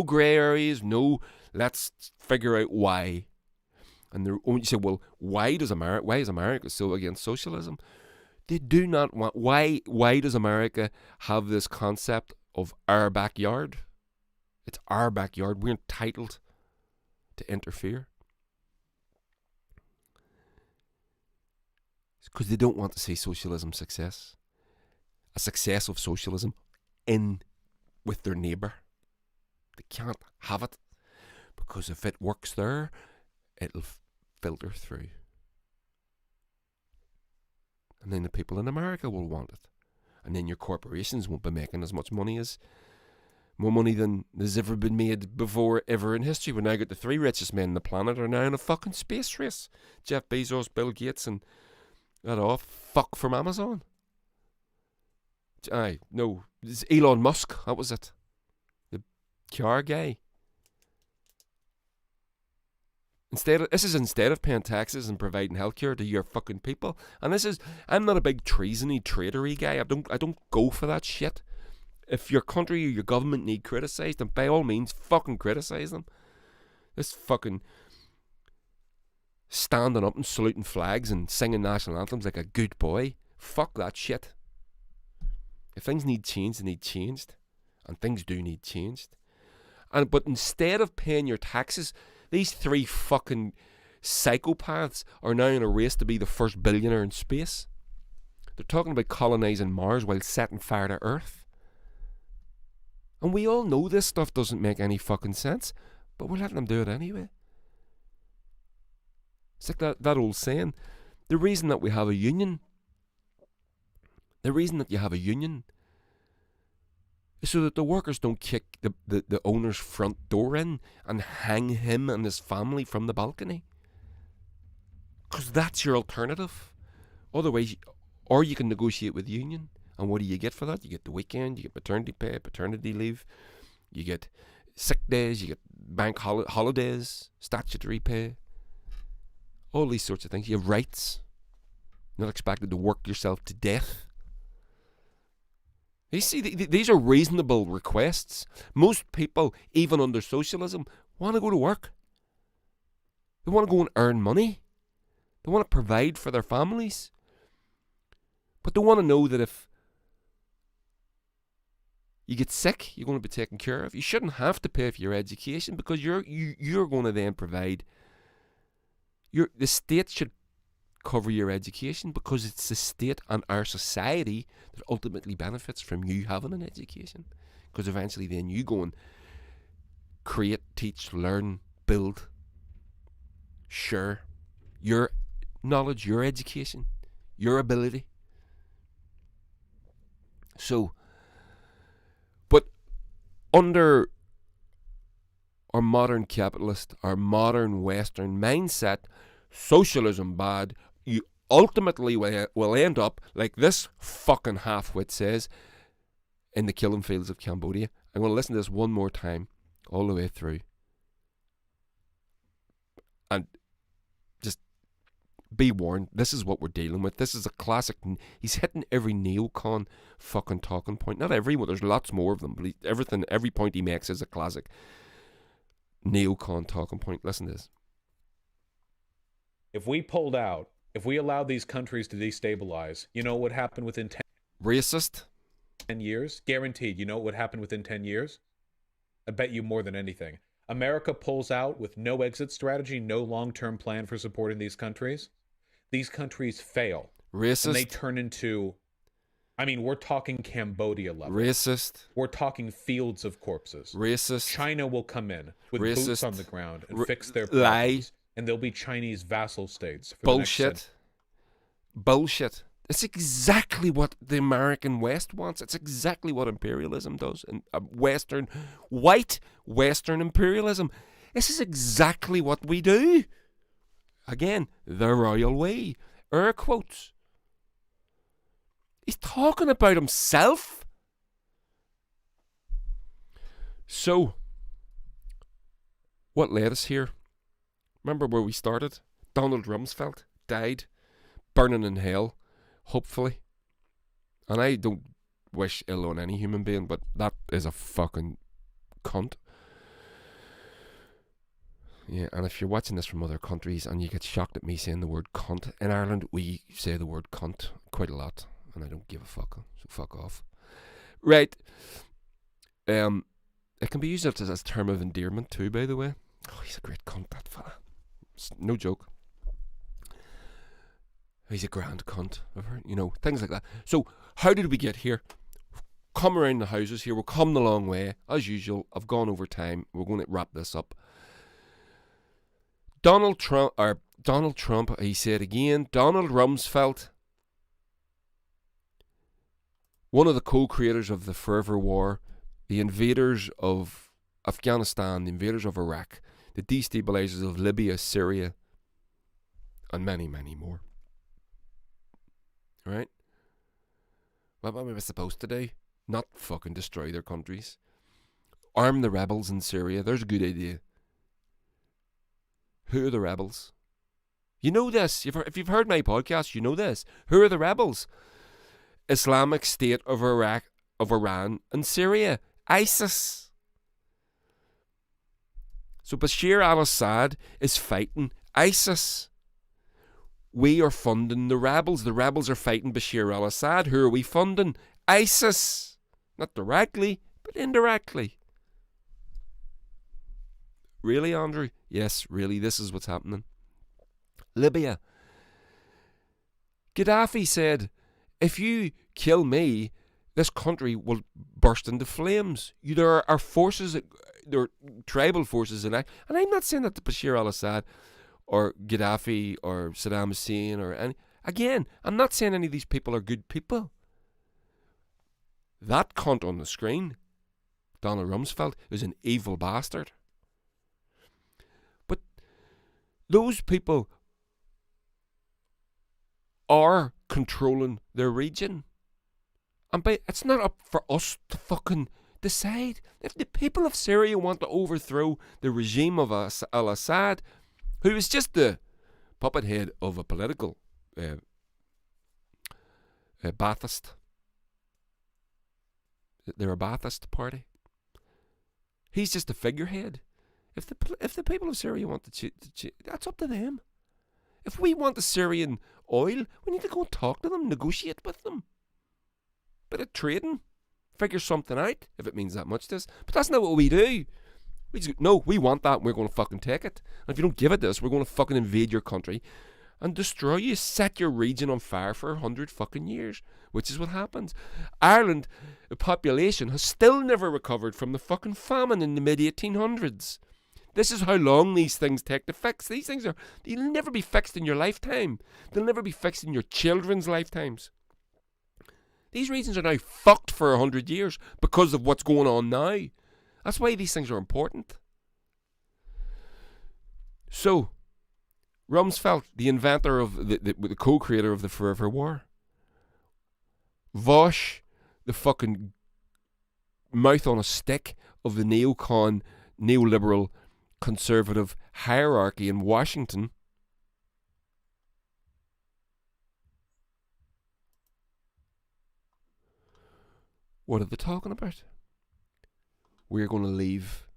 grey areas, no let's figure out why. And you say, well, why is America so against socialism? They do not want, why does America have this concept of our backyard? It's our backyard. We're entitled to interfere. It's because they don't want to see socialism success. A success of socialism with their neighbour. They can't have it. Because if it works there, it'll filter through. And then the people in America will want it. And then your corporations won't be making as much money more money than has ever been made before ever in history. We now got the 3 richest men on the planet are now in a fucking space race. Jeff Bezos, Bill Gates, and that fuck from Amazon. No, it's Elon Musk. That was it. The car guy. This is instead of paying taxes and providing healthcare to your fucking people. And I'm not a big treasony, traitory guy. I don't go for that shit. If your country or your government need criticised, then by all means, fucking criticise them. This fucking standing up and saluting flags and singing national anthems like a good boy. Fuck that shit. If things need changed, they need changed. And things do need changed. But instead of paying your taxes, these 3 fucking psychopaths are now in a race to be the first billionaire in space. They're talking about colonising Mars while setting fire to Earth. And we all know this stuff doesn't make any fucking sense, but we're letting them do it anyway. It's like that old saying, the reason that we have a union, the reason that you have a union is so that the workers don't kick the owner's front door in and hang him and his family from the balcony. Because that's your alternative. Otherwise, or you can negotiate with the union. And what do you get for that? You get the weekend, you get maternity pay, paternity leave, you get sick days, you get bank holidays, statutory pay, all these sorts of things. You have rights. You're not expected to work yourself to death. You see, these are reasonable requests. Most people, even under socialism, want to go to work. They want to go and earn money. They want to provide for their families. But they want to know that if you get sick, you're going to be taken care of. You shouldn't have to pay for your education because you're going to then provide. The state should cover your education because it's the state and our society that ultimately benefits from you having an education. Because eventually then you go and create, teach, learn, build, share your knowledge, your education, your ability. So, but under our modern capitalist, our modern Western mindset, socialism bad, you ultimately will end up, like this fucking halfwit says, in the killing fields of Cambodia. I'm going to listen to this one more time, all the way through. And just be warned, this is what we're dealing with. This is a classic. He's hitting every neocon fucking talking point. Not every one, there's lots more of them, but every point he makes is a classic neocon talking point. Listen to this. If we pulled out, if we allowed these countries to destabilize, you know what would happen within 10 Racist. 10 years? Guaranteed. You know what would happen within 10 years? I bet you more than anything. America pulls out with no exit strategy, no long-term plan for supporting these countries. These countries fail. Racist. And they turn into, I mean, we're talking Cambodia level. Racist. We're talking fields of corpses. Racist. China will come in with Racist. boots on the ground and fix their lie. problems. And they'll be Chinese vassal states. For Bullshit. Bullshit. It's exactly what the American West wants. It's exactly what imperialism does. And white Western imperialism. This is exactly what we do. Again, the royal way. Air quotes. He's talking about himself. So, what led us here? Remember where we started? Donald Rumsfeld died, burning in hell, hopefully. And I don't wish ill on any human being, but that is a fucking cunt. Yeah, and if you're watching this from other countries and you get shocked at me saying the word cunt, in Ireland we say the word cunt quite a lot, and I don't give a fuck, so fuck off. Right. It can be used as a term of endearment too, by the way. Oh, he's a great cunt, that fella. No joke. He's a grand cunt. I've heard, things like that. So, how did we get here? Come around the houses here. We're coming a long way. As usual, I've gone over time. We're going to wrap this up. Donald Trump, he said again, Donald Rumsfeld, one of the co-creators of the Forever War, the invaders of Afghanistan, the invaders of Iraq, the destabilizers of Libya, Syria, and many, many more. Right? What were we supposed to do? Not fucking destroy their countries. Arm the rebels in Syria. There's a good idea. Who are the rebels? You know this. If you've heard my podcast, you know this. Who are the rebels? Islamic State of Iraq, of Iran, and Syria. ISIS. So Bashir al-Assad is fighting ISIS. We are funding the rebels. The rebels are fighting Bashir al-Assad. Who are we funding? ISIS. Not directly, but indirectly. Really, Andrew? Yes, really, this is what's happening. Libya. Gaddafi said, if you kill me, this country will burst into flames. There are forces, there are tribal forces in act. And I'm not saying that to Bashir al-Assad or Gaddafi or Saddam Hussein or any. Again, I'm not saying any of these people are good people. That cunt on the screen, Donald Rumsfeld, is an evil bastard. But those people are controlling their region. And it's not up for us to fucking decide. If the people of Syria want to overthrow the regime of al-Assad, who is just the puppet head of a political Ba'athist. They're a Ba'athist party. He's just a figurehead. If the people of Syria want to that's up to them. If we want the Syrian oil, we need to go and talk to them, negotiate with them. Bit of trading, figure something out, if it means that much to us. But that's not what we do. We want that and we're going to fucking take it. And if you don't give it to us, we're going to fucking invade your country and destroy you, set your region on fire for 100 fucking years, which is what happens. Ireland, the population, has still never recovered from the fucking famine in the mid-1800s. This is how long these things take to fix. These things they'll never be fixed in your lifetime. They'll never be fixed in your children's lifetimes. These regions are now fucked for 100 years because of what's going on now. That's why these things are important. So, Rumsfeld, the inventor of the co-creator of the Forever War. Vaush, the fucking mouth on a stick of the neoliberal conservative hierarchy in Washington. What are they talking about? We're going to leave.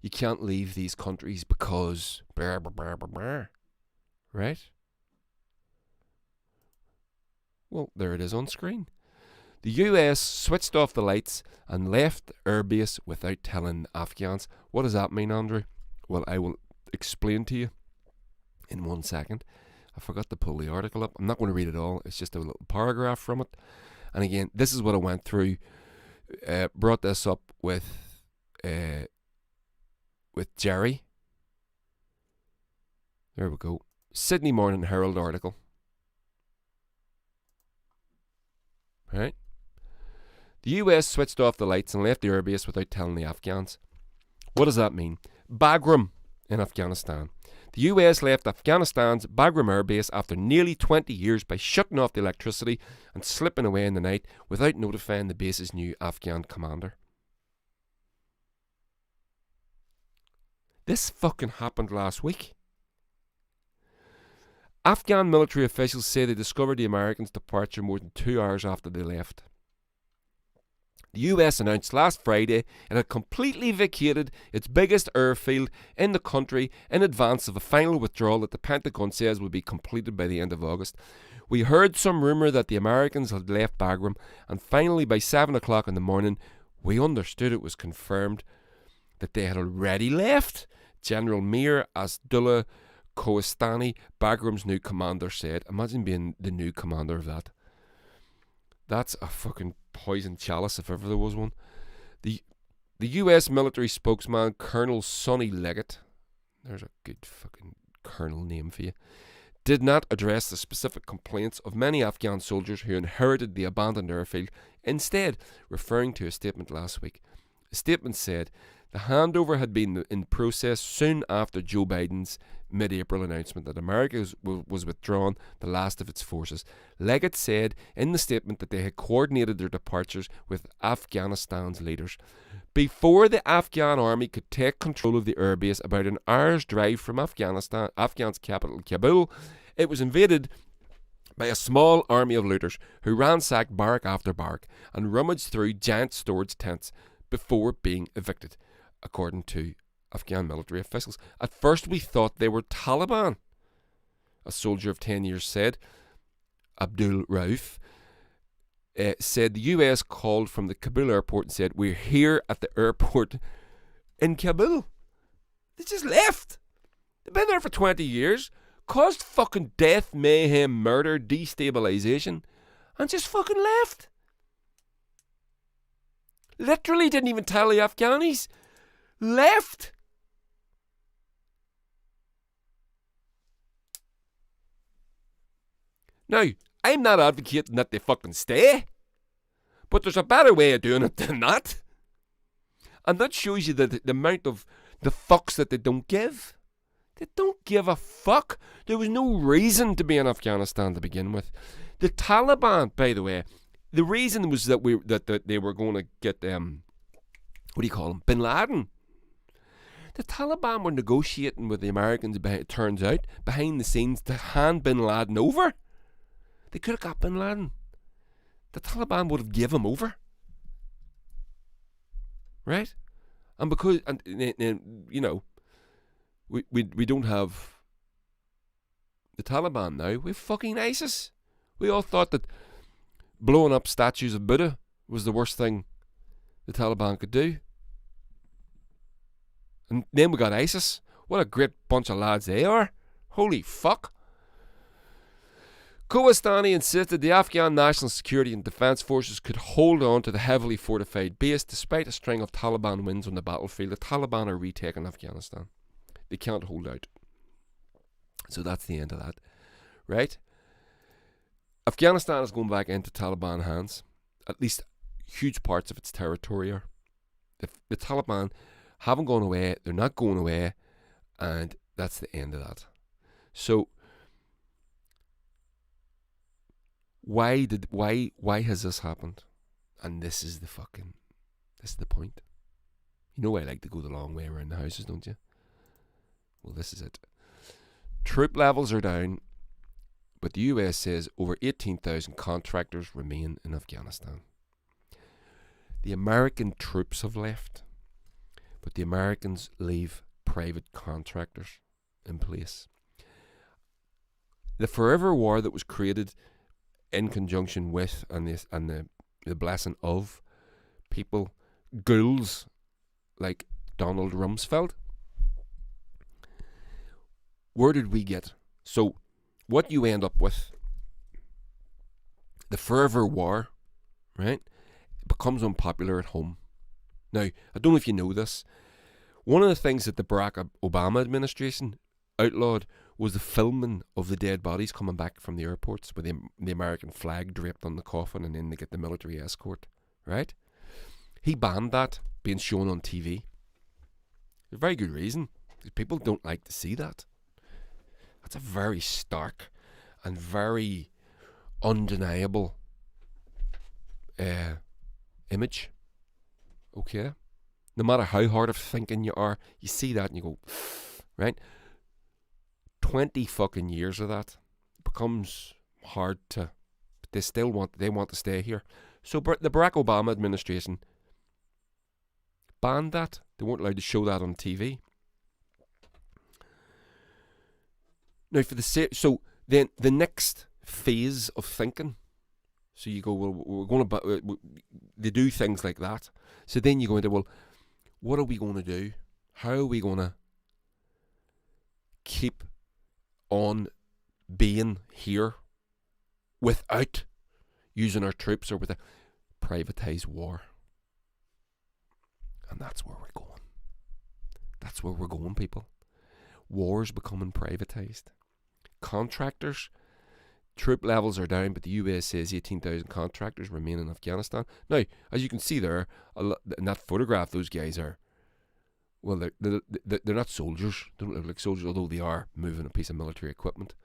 You can't leave these countries because... Right? Well, there it is on screen. The US switched off the lights and left the airbase without telling the Afghans. What does that mean, Andrew? Well, I will explain to you in 1 second. I forgot to pull the article up. I'm not going to read it all. It's just a little paragraph from it. And again, this is what I went through. Brought this up with Jerry. There we go. Sydney Morning Herald article. Right? The US switched off the lights and left the airbase without telling the Afghans. What does that mean? Bagram in Afghanistan. The US left Afghanistan's Bagram airbase after nearly 20 years by shutting off the electricity and slipping away in the night without notifying the base's new Afghan commander. This fucking happened last week. Afghan military officials say they discovered the Americans' departure more than 2 hours after they left. The US announced last Friday it had completely vacated its biggest airfield in the country in advance of a final withdrawal that the Pentagon says will be completed by the end of August. We heard some rumour that the Americans had left Bagram, and finally by 7 o'clock in the morning we understood it was confirmed that they had already left. General Mir Asdullah Koistani, Bagram's new commander, said. Imagine being the new commander of that. That's a fucking poison chalice if ever there was one. The US military spokesman, Colonel Sonny Leggett, there's a good fucking colonel name for you, did not address the specific complaints of many Afghan soldiers who inherited the abandoned airfield, instead referring to a statement last week. The statement said the handover had been in process soon after Joe Biden's mid-April announcement that America was withdrawing the last of its forces. Leggett said in the statement that they had coordinated their departures with Afghanistan's leaders. Before the Afghan army could take control of the airbase about an hour's drive from Afghan's capital Kabul, it was invaded by a small army of looters who ransacked barrack after barrack and rummaged through giant storage tents before being evicted, according to Afghan military officials. At first we thought they were Taliban, a soldier of 10 years said. Abdul Rauf said the US called from the Kabul airport and said, "We're here at the airport in Kabul." They just left. They've been there for 20 years, caused fucking death, mayhem, murder, destabilisation, and just fucking left. Literally didn't even tell the Afghanis. Left. Now, I'm not advocating that they fucking stay, but there's a better way of doing it than that. And that shows you the amount of the fucks that they don't give. They don't give a fuck. There was no reason to be in Afghanistan to begin with. The Taliban, by the way, the reason was that they were going to get what do you call him, Bin Laden. The Taliban were negotiating with the Americans, it turns out, behind the scenes to hand Bin Laden over. They could have got Bin Laden. The Taliban would have given him over. Right? And because, you know, we don't have the Taliban now. We have fucking ISIS. We all thought that blowing up statues of Buddha was the worst thing the Taliban could do. And then we got ISIS. What a great bunch of lads they are. Holy fuck. Koistani insisted the Afghan National Security and Defence Forces could hold on to the heavily fortified base despite a string of Taliban wins on the battlefield. The Taliban are retaking Afghanistan. They can't hold out. So that's the end of that. Right? Afghanistan is going back into Taliban hands. At least huge parts of its territory are. The Taliban haven't gone away. They're not going away. And that's the end of that. So why has this happened? And this is the This is the point. You know I like to go the long way around the houses, don't you? Well, this is it. Troop levels are down, but the US says over 18,000 contractors remain in Afghanistan. The American troops have left, but the Americans leave private contractors in place. The forever war that was created in conjunction with and the blessing of people, ghouls like Donald Rumsfeld, where did we get? So what you end up with, the forever war, right, becomes unpopular at home. Now, I don't know if you know this. One of the things that the Barack Obama administration outlawed was the filming of the dead bodies coming back from the airports with the American flag draped on the coffin, and then they get the military escort, right? He banned that being shown on TV. A very good reason, because people don't like to see that. That's a very stark and very undeniable image. Okay? No matter how hard of thinking you are, you see that and you go, right? 20 fucking years of that. It becomes hard to, but they want to stay here. So the Barack Obama administration banned that. They weren't allowed to show that on TV. Now, so then the next phase of thinking, so you go, well, we're going to, they do things like that. So then you go into, well, what are we going to do? How are we going to keep on being here without using our troops or with a privatized war? And that's where we're going. That's where we're going, people. War's becoming privatized. Contractors, troop levels are down, but the US says 18,000 contractors remain in Afghanistan. Now, as you can see there, in that photograph, those guys are, well, they're not soldiers. They don't look like soldiers, although they are moving a piece of military equipment.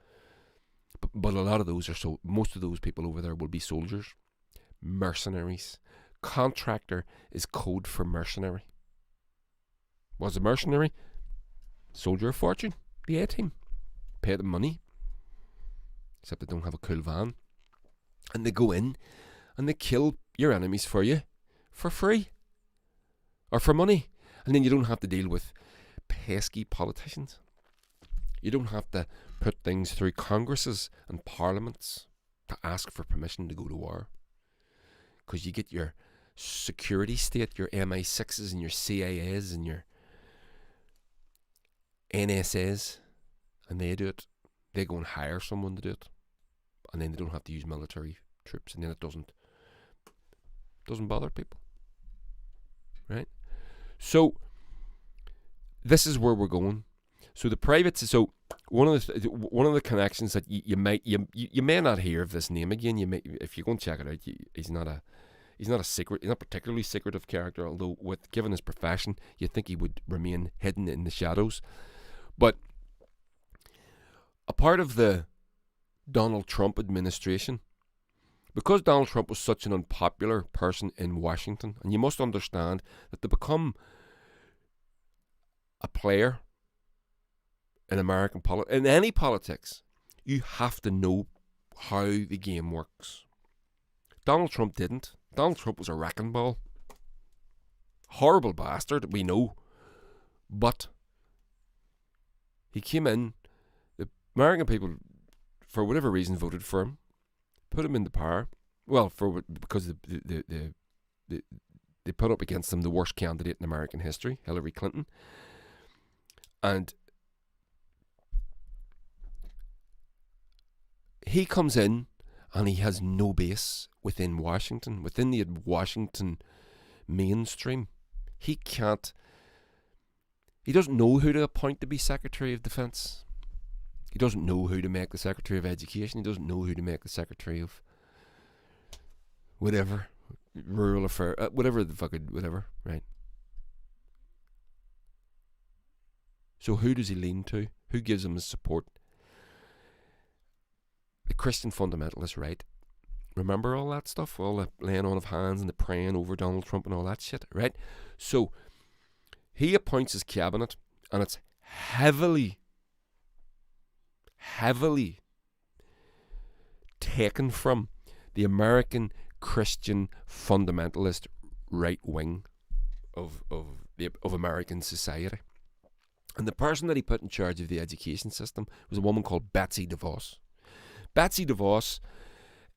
But a lot of those are most of those people over there will be soldiers, mercenaries. Contractor is code for mercenary. What's a mercenary? Soldier of fortune, the A-team. Pay them money. Except they don't have a cool van. And they go in and they kill your enemies for you for free. Or for money. And then you don't have to deal with pesky politicians. You don't have to put things through congresses and parliaments to ask for permission to go to war. Because you get your security state, your MI6s and your CIAs and your NSAs, and they do it. They go and hire someone to do it. And then they don't have to use military troops, and then it doesn't bother people. Right? So this is where we're going. So the privates. So one of the connections that you may not hear of this name again. You may, if you go and check it out. He's not a secret. He's not a particularly secretive character. Although, given his profession, you'd think he would remain hidden in the shadows. But a part of the Donald Trump administration, because Donald Trump was such an unpopular person in Washington, and you must understand that to become a player in American in any politics, you have to know how the game works. Donald Trump didn't. Donald Trump was a wrecking ball. Horrible bastard, we know. But he came in, the American people, for whatever reason, voted for him, put him into power. Well, because they put up against him the worst candidate in American history, Hillary Clinton. And he comes in and he has no base within Washington, within the Washington mainstream. He doesn't know who to appoint to be Secretary of Defense. He doesn't know who to make the Secretary of Education. He doesn't know who to make the Secretary of whatever, Rural Affairs, whatever the fucking whatever, right? So who does he lean to? Who gives him his support? The Christian fundamentalist right Remember all that stuff? All the laying on of hands and the praying over Donald Trump and all that shit, right? So he appoints his cabinet, and it's heavily taken from the American Christian fundamentalist right wing of American society. And the person that he put in charge of the education system was a woman called Betsy DeVos. Betsy DeVos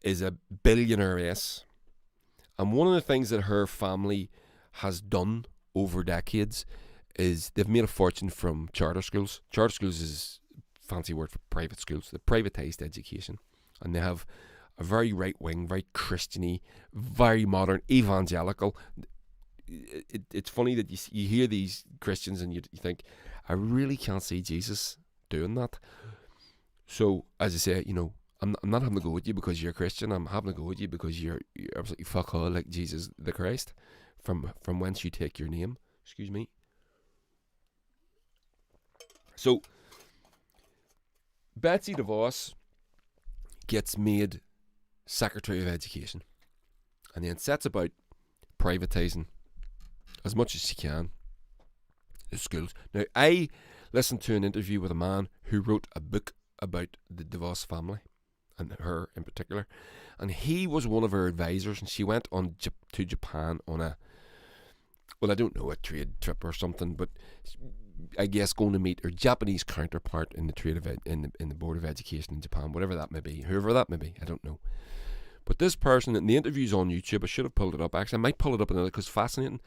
is a billionaire-ess, and one of the things that her family has done over decades is they've made a fortune from charter schools. Charter schools is a fancy word for private schools. They privatised education, and they have a very right-wing, very Christian-y, very modern, evangelical. It's funny that you hear these Christians and you think, I really can't see Jesus doing that. So, as I say, you know, I'm not having to go with you because you're a Christian. I'm having to go with you because you're absolutely fuck all like Jesus the Christ, from whence you take your name. Excuse me. So, Betsy DeVos gets made Secretary of Education, and then sets about privatising as much as she can the schools. Now, I listened to an interview with a man who wrote a book about the DeVos family, and her in particular, and he was one of her advisors, and she went on to Japan on a, well, I don't know, a trade trip or something, but I guess going to meet her Japanese counterpart in the trade of in the Board of Education in Japan, whatever that may be, whoever that may be, I don't know. But this person, and the interview's on YouTube, I should have pulled it up. Actually, I might pull it up another because it's fascinating,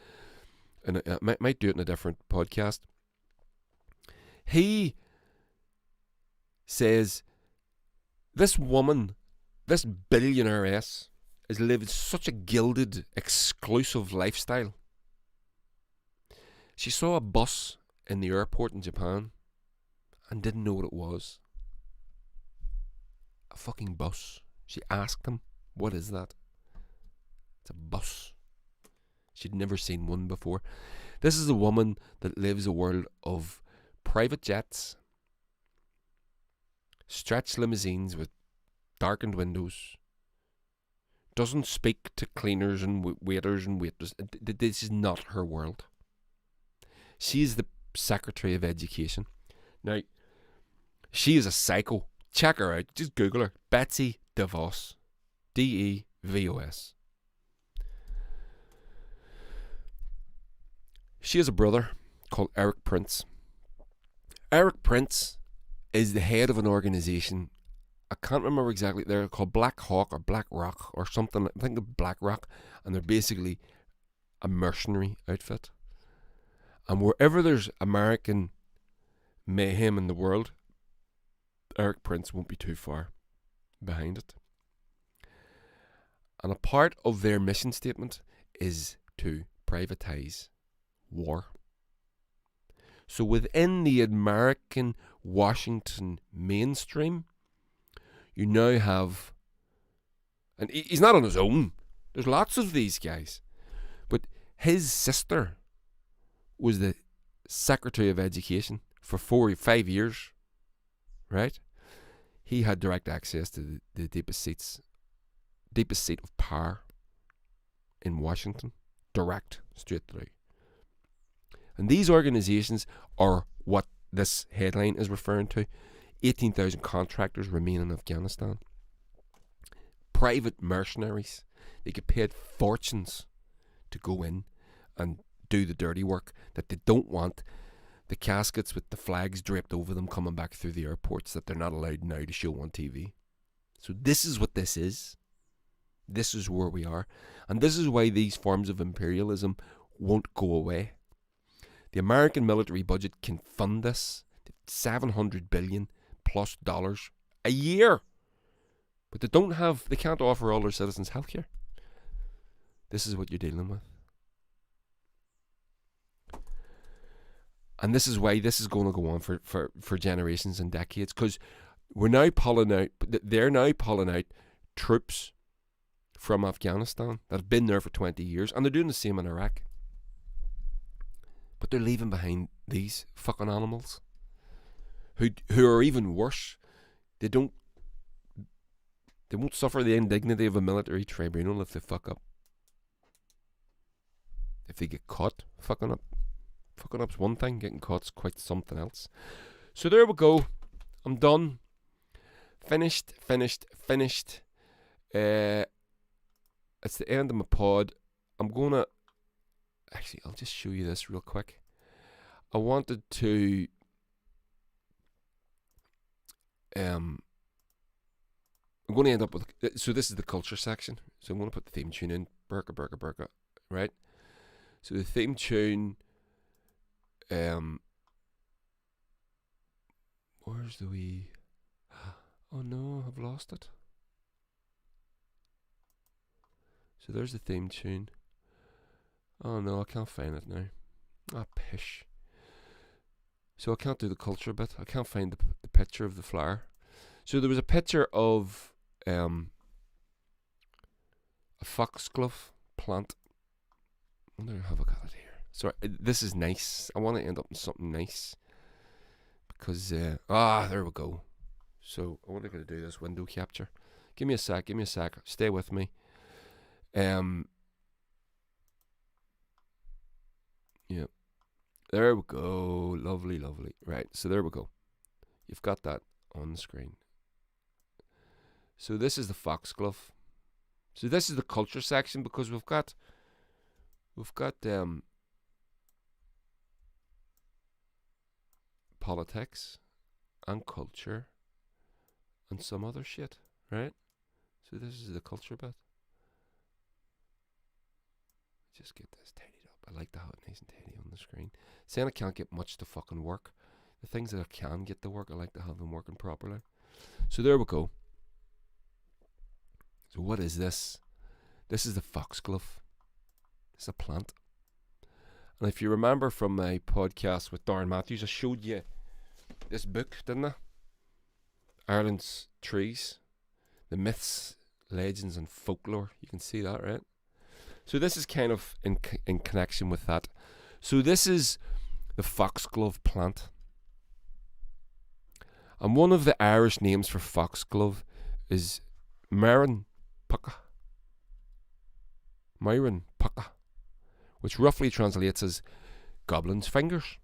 and I might do it in a different podcast. He says this woman, this billionaire-ess, has lived such a gilded, exclusive lifestyle. She saw a bus in the airport in Japan and didn't know what it was. A fucking bus. She asked him, what is that? It's a bus. She'd never seen one before. This is a woman that lives a world of private jets, stretched limousines with darkened windows, doesn't speak to cleaners and waiters and waitresses. This is not her world. She is the Secretary of Education. Now, she is a psycho. Check her out. Just Google her. Betsy DeVos. DeVos. She has a brother called Eric Prince. Eric Prince is the head of an organisation. I can't remember exactly. They're called Black Hawk or Black Rock or something. I think of Black Rock. And they're basically a mercenary outfit. And wherever there's American mayhem in the world, Eric Prince won't be too far behind it. And a part of their mission statement is to privatise war. So within the American Washington mainstream, you now have, and he's not on his own, there's lots of these guys, but his sister was the Secretary of Education for 4 or 5 years, right? He had direct access to the deepest seat of power in Washington, direct, straight through. And these organisations are what this headline is referring to. 18,000 contractors remain in Afghanistan. Private mercenaries. They get paid fortunes to go in and do the dirty work that they don't want the caskets with the flags draped over them coming back through the airports that they're not allowed now to show on TV. So this is what this is. This is where we are. And this is why these forms of imperialism won't go away. The American military budget can fund this. $700 billion plus a year. But they can't offer all their citizens healthcare. This is what you're dealing with. And this is why this is going to go on for generations and decades, because they're now pulling out troops from Afghanistan that have been there for 20 years, and they're doing the same in Iraq. But they're leaving behind these fucking animals who are even worse. They They won't suffer the indignity of a military tribunal if they fuck up. If they get caught fucking up. Fucking up's one thing, getting caught's quite something else. So there we go. I'm done. Finished. It's the end of my pod. I'm gonna... Actually, I'll just show you this real quick. I wanted to... I'm going to end up with... So this is the culture section. So I'm going to put the theme tune in. Burka, burka, burka. Right? So the theme tune... Where's the wee... Oh no, I've lost it. So there's the theme tune. Oh no, I can't find it now. Ah, pish. So I can't do the culture bit. I can't find the picture of the flower. So there was a picture of a foxglove plant. I wonder how I got it here. Sorry, this is nice. I want to end up in something nice. Because, there we go. So I want to do this window capture. Give me a sec. Stay with me. Yeah. There we go. Lovely. Right, so there we go. You've got that on the screen. So this is the foxglove. So this is the culture section because we've got politics and culture and some other shit, right? So this is the culture bit. Just get this tidied up. I like to have it nice and tidy on the screen. Saying I can't get much to fucking work. The things that I can get to work, I like to have them working properly. So there we go. So what is this? This is the foxglove. It's a plant. And if you remember from my podcast with Darren Matthews, I showed you this book, didn't I? Ireland's Trees. The Myths, Legends and Folklore. You can see that, right? So this is kind of in connection with that. So this is the foxglove plant. And one of the Irish names for foxglove is Marin Pucka. Myron Pucka, which roughly translates as Goblins Fingers.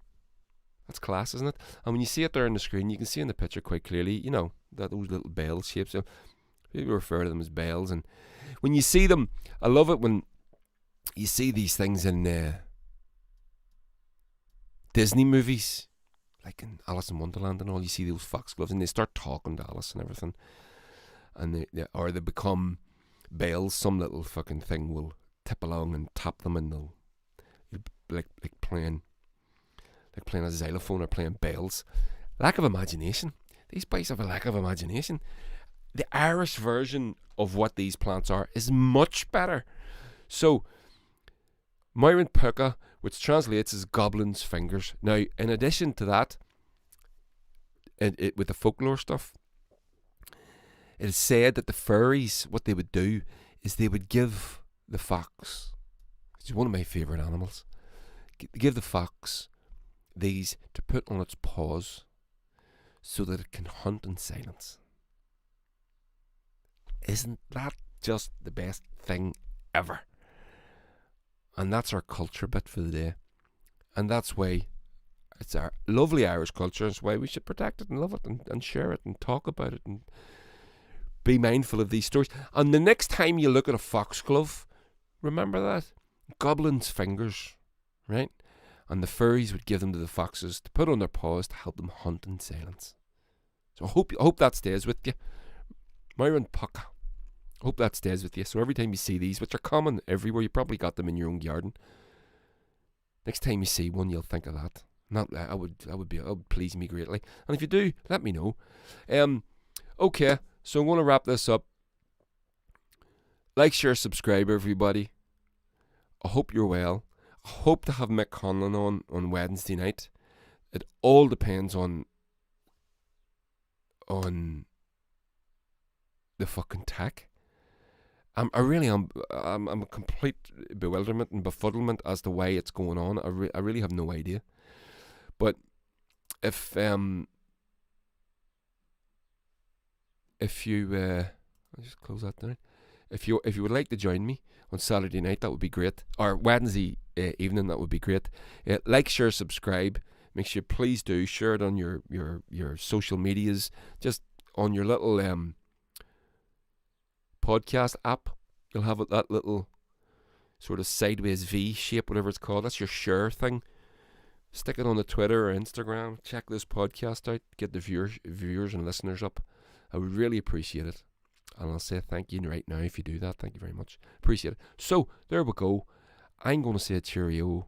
That's class, isn't it? And when you see it there on the screen, you can see in the picture quite clearly, you know, that those little bell shapes. So people refer to them as bells. And when you see them, I love it when you see these things in Disney movies, like in Alice in Wonderland and all. You see those foxgloves and they start talking to Alice and everything. And they become bells. Some little fucking thing will tip along and tap them and they'll like playing a xylophone or playing bells. Lack of imagination. These boys have a lack of imagination. The Irish version of what these plants are is much better. So, Myron Pucka, which translates as Goblins Fingers. Now, in addition to that, with the folklore stuff, it is said that the fairies, what they would do is they would give the fox, which is one of my favourite animals, give the fox these to put on its paws so that it can hunt in silence. Isn't that just the best thing ever? And that's our culture bit for the day. And that's why it's our lovely Irish culture. It's why we should protect it and love it and share it and talk about it and be mindful of these stories. And the next time you look at a foxglove, remember that. Goblins' fingers, right? And the fairies would give them to the foxes to put on their paws to help them hunt in silence. So I hope that stays with you. Myron Pucka. I hope that stays with you. So every time you see these, which are common everywhere, you probably got them in your own garden. Next time you see one, you'll think of that. That would please me greatly. And if you do, let me know. Okay, so I'm going to wrap this up. Like, share, subscribe, everybody. I hope you're well. I hope to have Mick Conlon on Wednesday night. It all depends on the fucking tech. I'm a complete bewilderment and befuddlement as to why it's going on. I really have no idea. But if you I'll just close that down. If you would like to join me on Saturday night, that would be great. Or Wednesday evening, that would be great. Like, share, subscribe. Make sure, please do share it on your social medias. Just on your little podcast app, you'll have that little sort of sideways V shape, whatever it's called. That's your share thing. Stick it on the Twitter or Instagram. Check this podcast out. Get the viewers and listeners up. I would really appreciate it. And I'll say thank you right now if you do that. Thank you very much. Appreciate it. So, there we go. I'm going to say cheerio.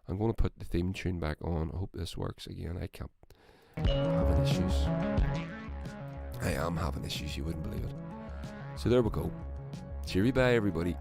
I'm going to put the theme tune back on. I hope this works again. I can't. I'm having issues. I am having issues. You wouldn't believe it. So, there we go. Cheery bye, everybody.